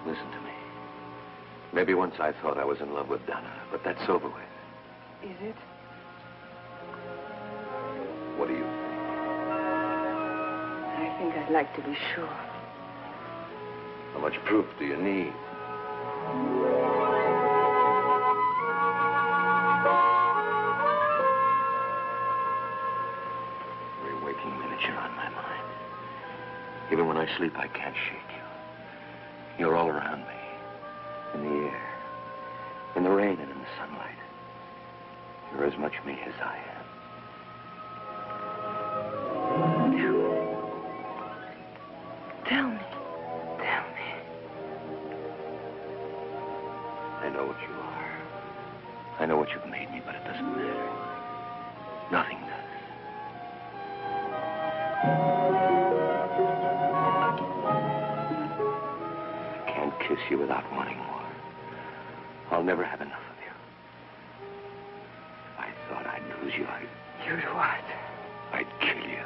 Listen to me. Maybe once I thought I was in love with Donna, but that's over with. Is it? What do you think? I think I'd like to be sure. How much proof do you need? Even when I sleep, I can't shake you. You're all around me. In the air, in the rain, and in the sunlight. You're as much me as I am. Tell me. I know what you are. I know what you've made me, but it doesn't matter. Nothing does. I can't kiss you without wanting more. I'll never have enough of you. If I thought I'd lose you, You'd what? I'd kill you.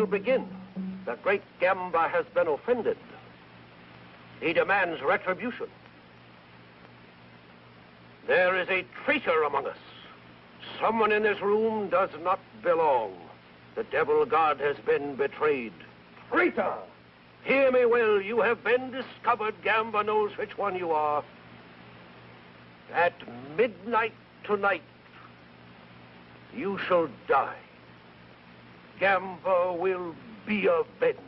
Begin. The great Gamba has been offended. He demands retribution. There is a traitor among us. Someone in this room does not belong. The devil god has been betrayed. Traitor! Hear me well. You have been discovered. Gamba knows which one you are. At midnight tonight, you shall die. Gamba will be avenged.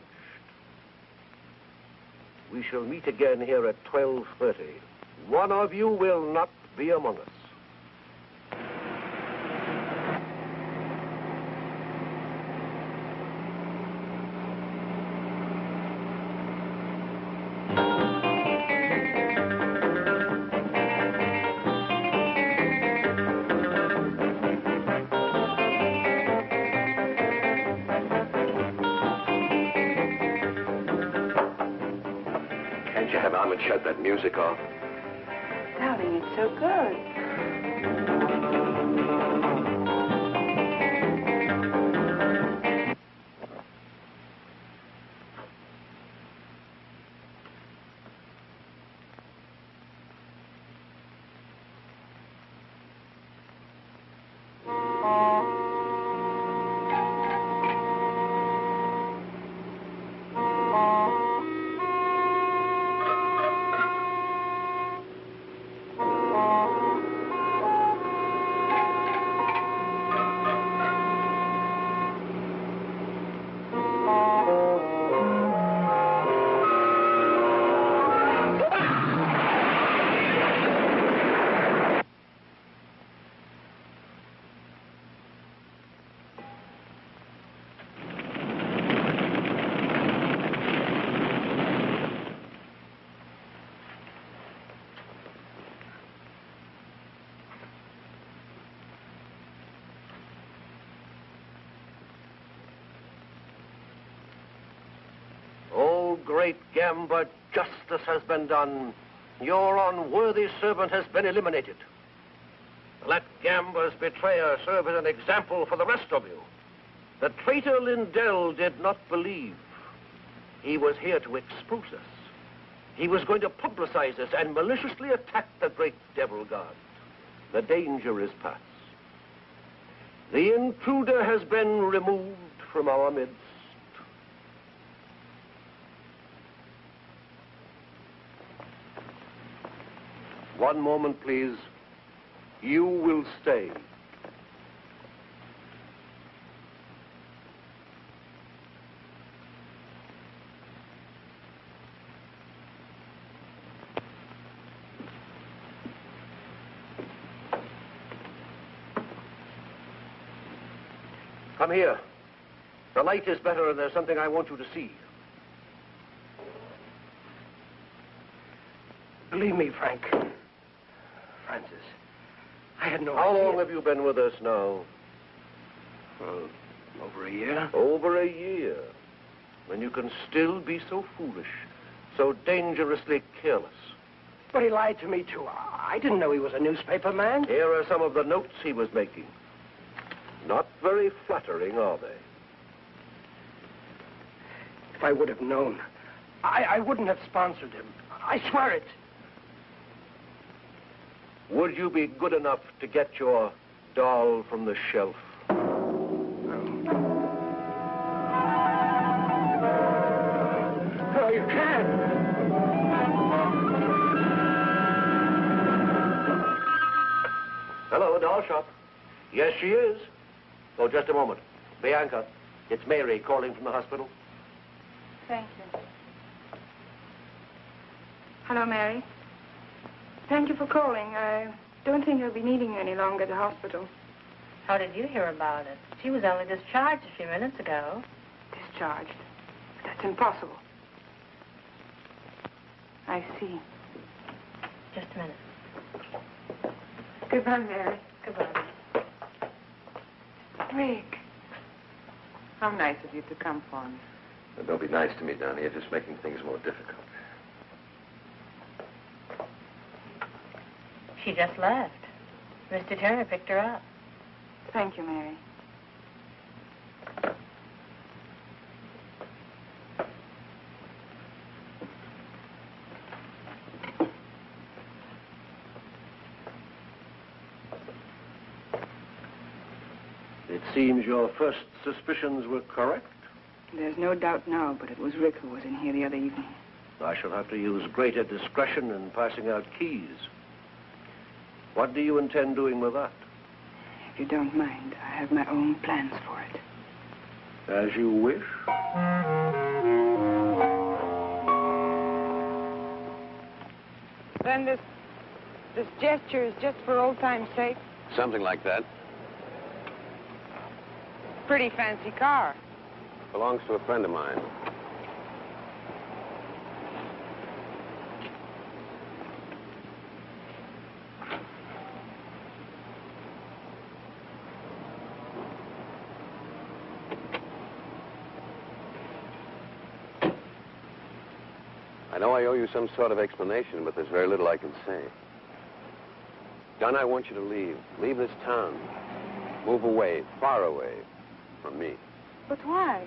We shall meet again here at 12:30. One of you will not be among us. Shut that music off. Darling, it's so good. Great Gamba, justice has been done. Your unworthy servant has been eliminated. Let Gamba's betrayer serve as an example for the rest of you. The traitor Lindell did not believe. He was here to expose us. He was going to publicize us and maliciously attack the great devil god. The danger is past. The intruder has been removed from our midst. One moment, please. You will stay. Come here. The light is better and there's something I want you to see. Believe me, Frank. Francis, I had no How idea. long have you been with us now? Over a year. Over a year. When you can still be so foolish, so dangerously careless. But he lied to me, too. I didn't know he was a newspaper man. Here are some of the notes he was making. Not very flattering, are they? If I would have known, I wouldn't have sponsored him. I swear it. would you be good enough to get your doll from the shelf? Oh, you can't. Hello, doll shop. Yes, she is. Oh, just a moment. Bianca, it's Mary calling from the hospital. Thank you. Hello, Mary. Thank you for calling. I don't think I'll be needing you any longer at the hospital. How did you hear about it? She was only discharged a few minutes ago. Discharged? But that's impossible. I see. Just a minute. Goodbye, Mary. Goodbye. Rick. How nice of you to come for me. Well, don't be nice to me, Donnie. You're just making things more difficult. She just left. Mr. Turner picked her up. Thank you, Mary. It seems your first suspicions were correct. There's no doubt now, but it was Rick who was in here the other evening. I shall have to use greater discretion in passing out keys. What do you intend doing with that? If you don't mind, I have my own plans for it. As you wish. Then this gesture is just for old time's sake. Something like that. Pretty fancy car. Belongs to a friend of mine. I know I owe you some sort of explanation, but there's very little I can say. Don, I want you to leave. Leave this town. Move away, far away from me. But why?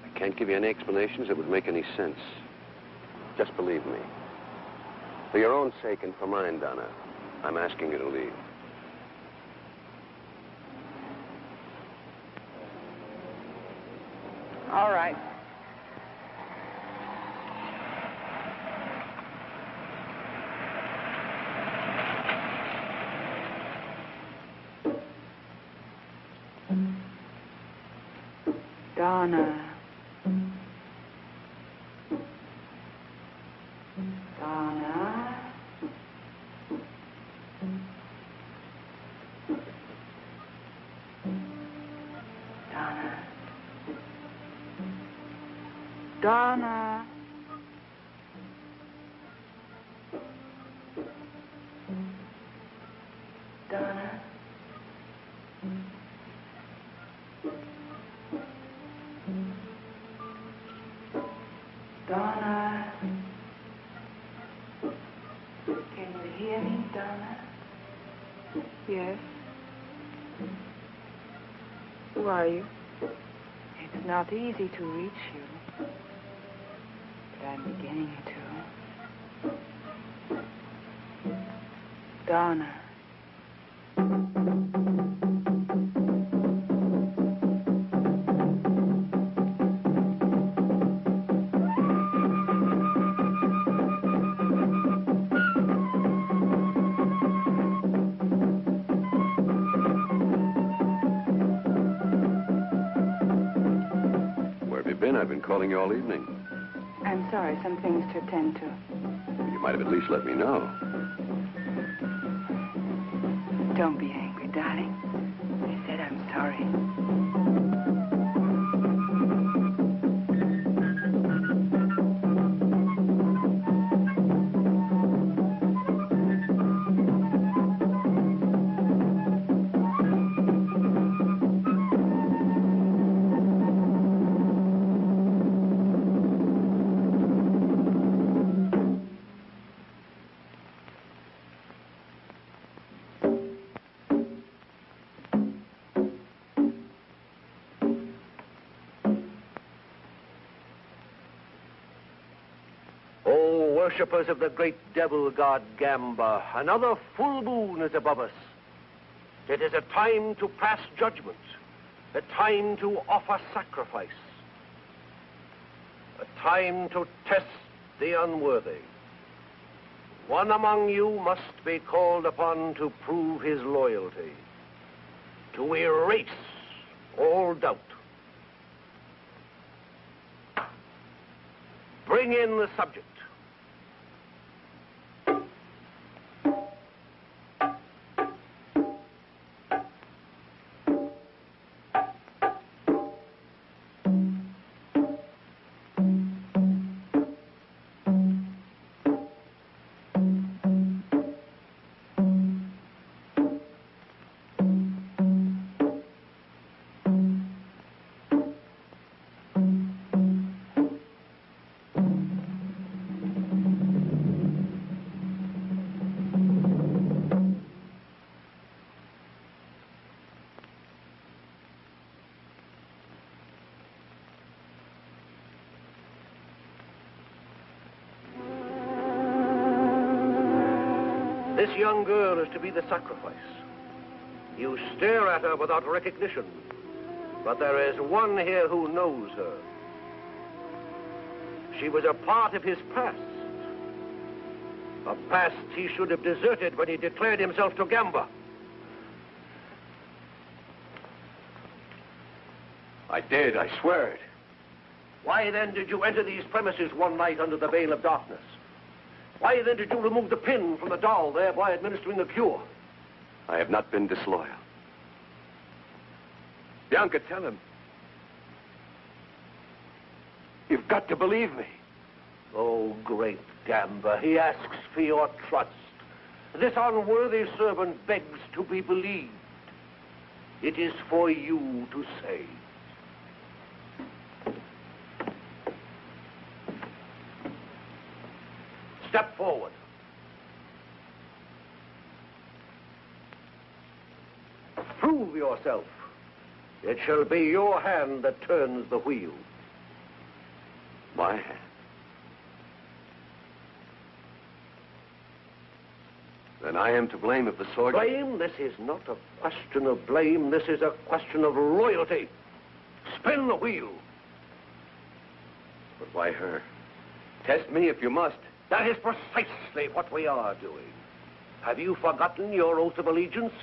I can't give you any explanations that would make any sense. Just believe me. For your own sake and for mine, Donna, I'm asking you to leave. All right. Donna. Donna. Donna. Donna. Donna. Donna. Can you hear me, Donna? Yes. Who are you? It's not easy to reach you, but I'm beginning to. Donna. I've been calling you all evening. I'm sorry, some things to attend to. You might have at least let me know. Don't be angry, darling. I said I'm sorry. Worshippers of the great devil god Gamba, another full moon is above us. It is a time to pass judgment, a time to offer sacrifice, a time to test the unworthy. One among you must be called upon to prove his loyalty, to erase all doubt. Bring in the subject. This young girl is to be the sacrifice. You stare at her without recognition, but there is one here who knows her. She was a part of his past. A past he should have deserted when he declared himself to Gamba. I did, I swear it. Why then did you enter these premises one night under the veil of darkness? Why then did you remove the pin from the doll, thereby administering the cure? I have not been disloyal. Bianca, tell him. You've got to believe me. Oh, great Gamba, he asks for your trust. This unworthy servant begs to be believed. It is for you to say. Step forward. Prove yourself. It shall be your hand that turns the wheel. My hand? Then I am to blame if the sword... Blame? This is not a question of blame. This is a question of loyalty. Spin the wheel. But why her? Test me if you must. That is precisely what we are doing. Have you forgotten your oath of allegiance?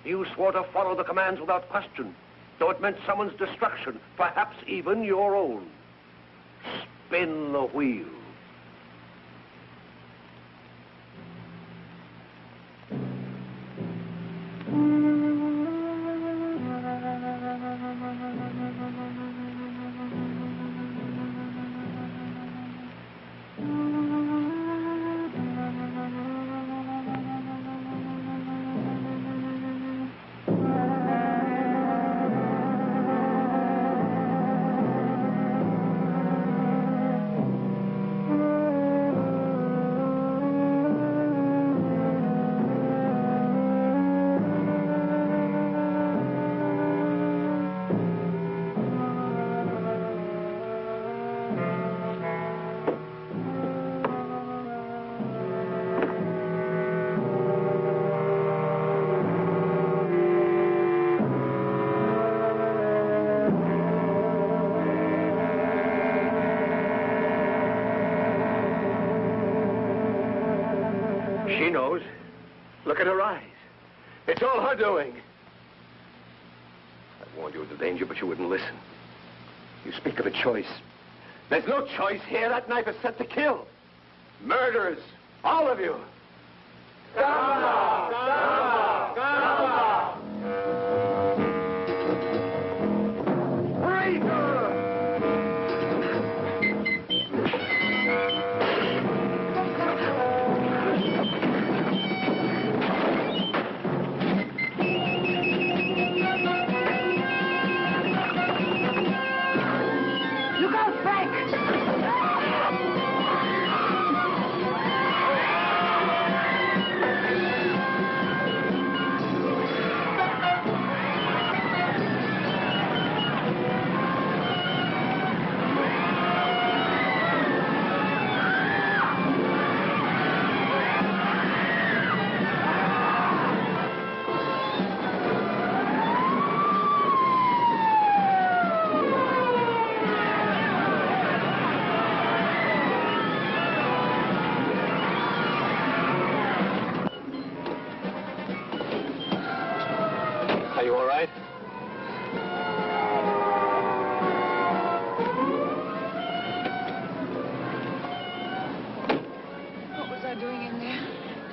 You swore to follow the commands without question, though it meant someone's destruction, perhaps even your own. Spin the wheel. She knows. Look at her eyes. It's all her doing. I warned you of the danger, but you wouldn't listen. You speak of a choice. There's no choice here. That knife is set to kill. Murderers. All of you. Gamba! Gamba! Gamba!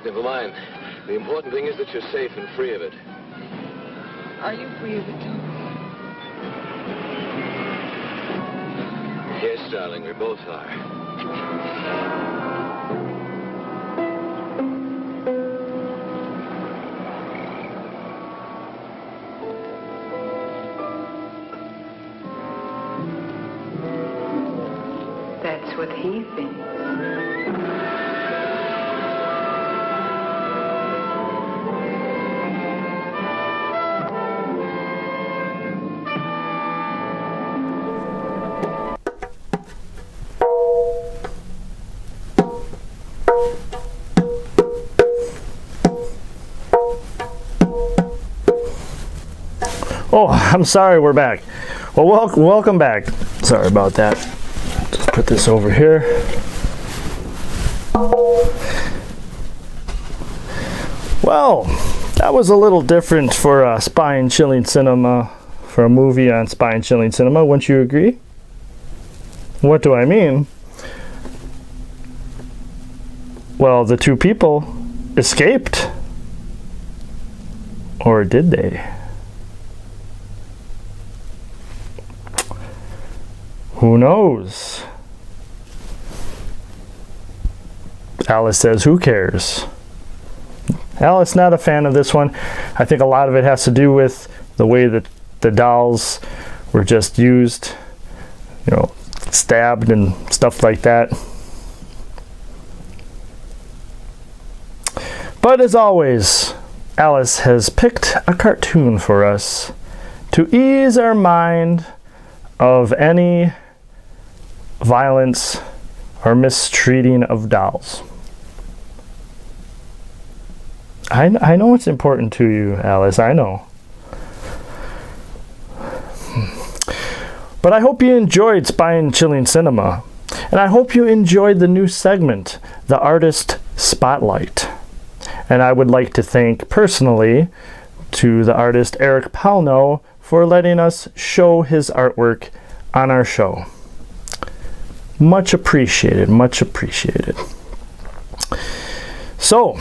Never mind. The important thing is that you're safe and free of it. Are you free of it, too? Yes, darling, we both are. That's what he thinks. Oh, I'm sorry, we're back. Well, welcome back. Sorry about that. Just put this over here. Well, that was a little different for spine-chilling cinema, for a movie on spine-chilling cinema, wouldn't you agree? What do I mean? Well, the two people escaped. Or did they? Who knows? Alice says, who cares? Alice not a fan of this one. I think a lot of it has to do with the way that the dolls were just used, you know, stabbed and stuff like that. But as always, Alice has picked a cartoon for us to ease our mind of any violence or mistreating of dolls. I know it's important to you, Alice, I know. But I hope you enjoyed Spine-Chilling Cinema, and I hope you enjoyed the new segment, The Artist Spotlight. And I would like to thank personally to the artist Erich Polnow for letting us show his artwork on our show. Much appreciated, much appreciated. So,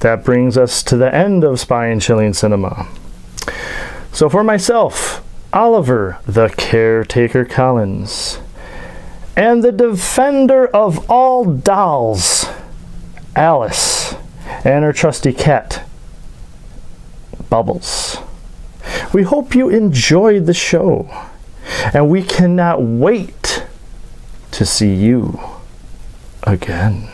that brings us to the end of Spine-Chilling Cinema. So for myself, Oliver the Caretaker Collins, and the defender of all dolls, Alice, and her trusty cat, Bubbles. We hope you enjoyed the show, and we cannot wait to see you again.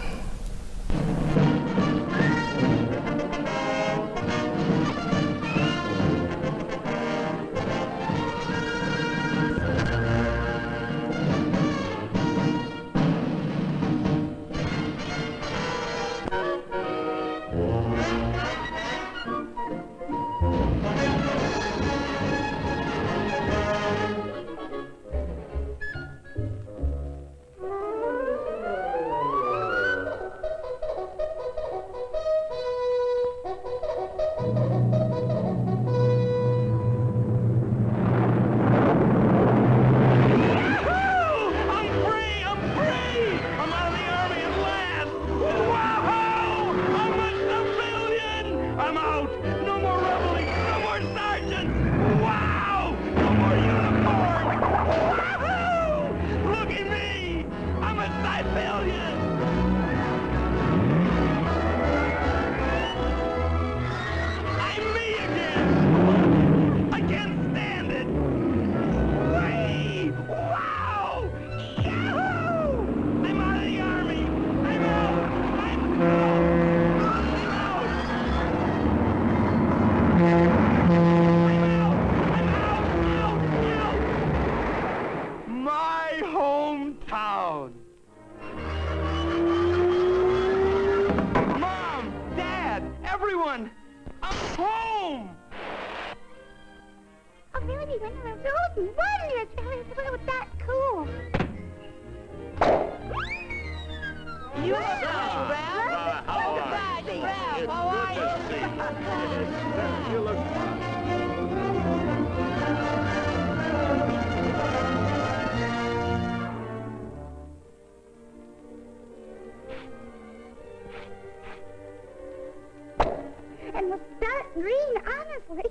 green, honestly.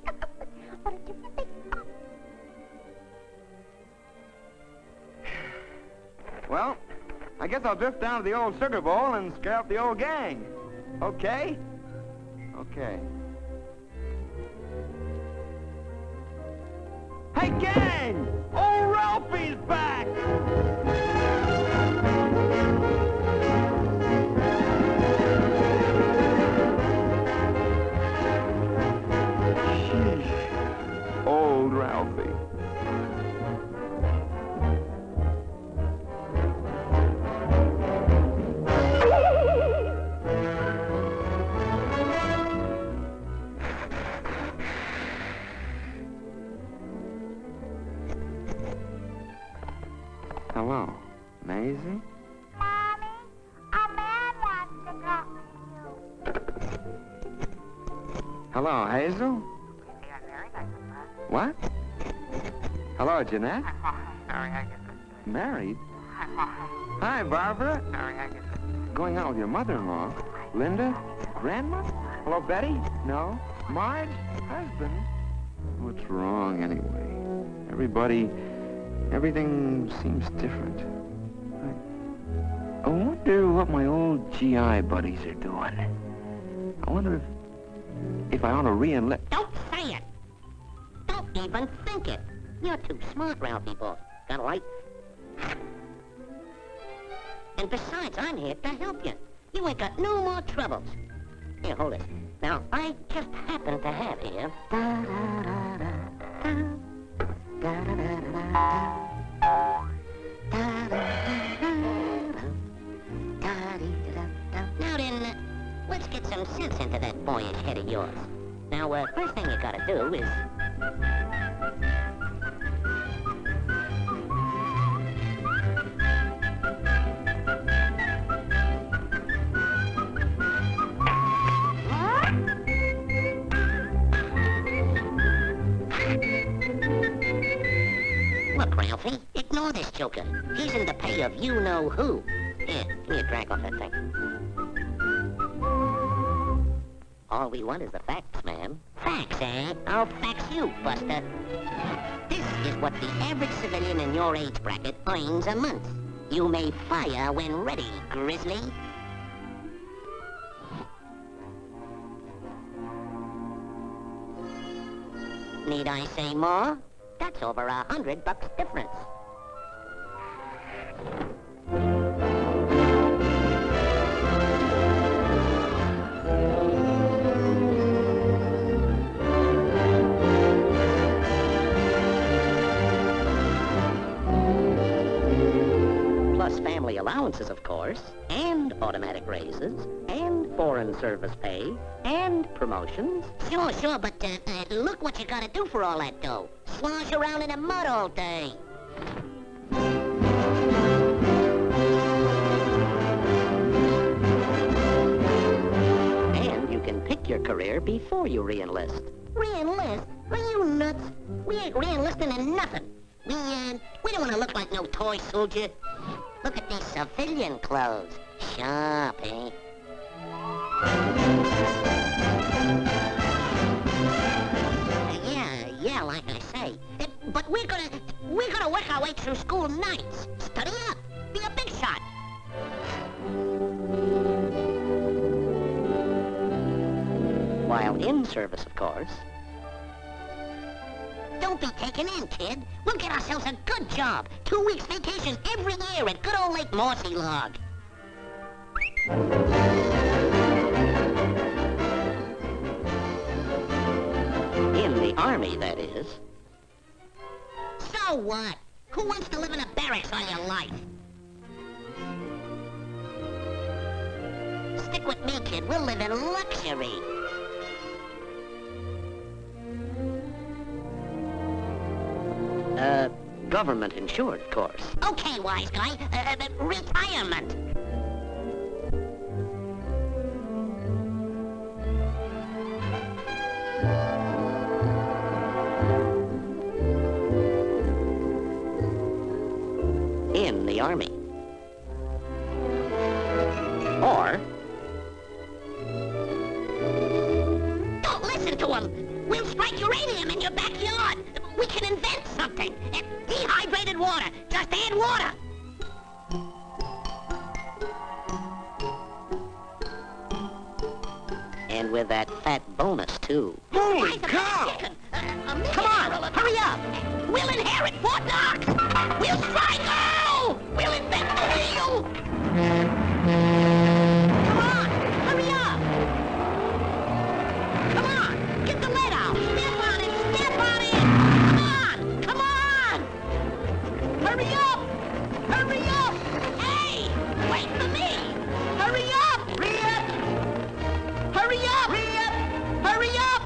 What a terrific... Well, I guess I'll drift down to the old sugar bowl and scare up the old gang. Okay? Okay. Hey, gang! Old Ralphie's back! Sheesh. Old Ralphie. Hello, Maisie? Mommy, a man wants to talk to you. Hello, Hazel? What? Hello, Jeanette? Married? Hi, Barbara. Going out with your mother-in-law. Linda? Grandma? Hello, Betty? No. Marge? Husband? What's wrong, anyway? Everything seems different. I wonder what my old GI buddies are doing. I wonder if I ought to re-enlist. Don't say it! Don't even think it! You're too smart, Ralphie boy. Got it right? And besides, I'm here to help you. You ain't got no more troubles. Here, hold it. Now, I just happen to have here... Now then, let's get some sense into that boyish head of yours. Now, first thing you gotta do is... Look, Ralphie, ignore this joker. He's in the pay of you-know-who. Here, give me a drag off that thing. All we want is the facts, ma'am. Facts, eh? I'll fax you, Buster. This is what the average civilian in your age bracket earns a month. You may fire when ready, Grizzly. Need I say more? That's over $100 difference. Plus family allowances, of course, and automatic raises, and foreign service pay, and promotions. Sure, but look what you gotta do for all that dough. Slosh around in the mud all day. And you can pick your career before you re-enlist. Re-enlist? Are you nuts? We ain't re-enlisting in nothing. We don't want to look like no toy soldier. Look at these civilian clothes. Sharp, eh? Yeah, like I say. But we're gonna work our way through school nights. Study up. Be a big shot. While in service, of course. Don't be taken in, kid. We'll get ourselves a good job. 2 weeks vacation every year at good old Lake Morsey Log. In the Army, that is. So what? Who wants to live in a barracks all your life? Stick with me, kid. We'll live in luxury. Government insured, of course. Okay, wise guy. Retirement. In the Army. Or... Don't listen to him! helium in your backyard. We can invent something. Dehydrated water. Just add water. And with that fat bonus, too. Holy cow! Come on, hurry up. We'll inherit Fort Knox. We'll strike gold. We'll invent the wheel. Come on, hurry up. Come on, get the lead out. Step on it, step on it. Come on. Hurry up. Hurry up. Hey, wait for me. Hurry up. Hurry up. Hurry up. Hurry up.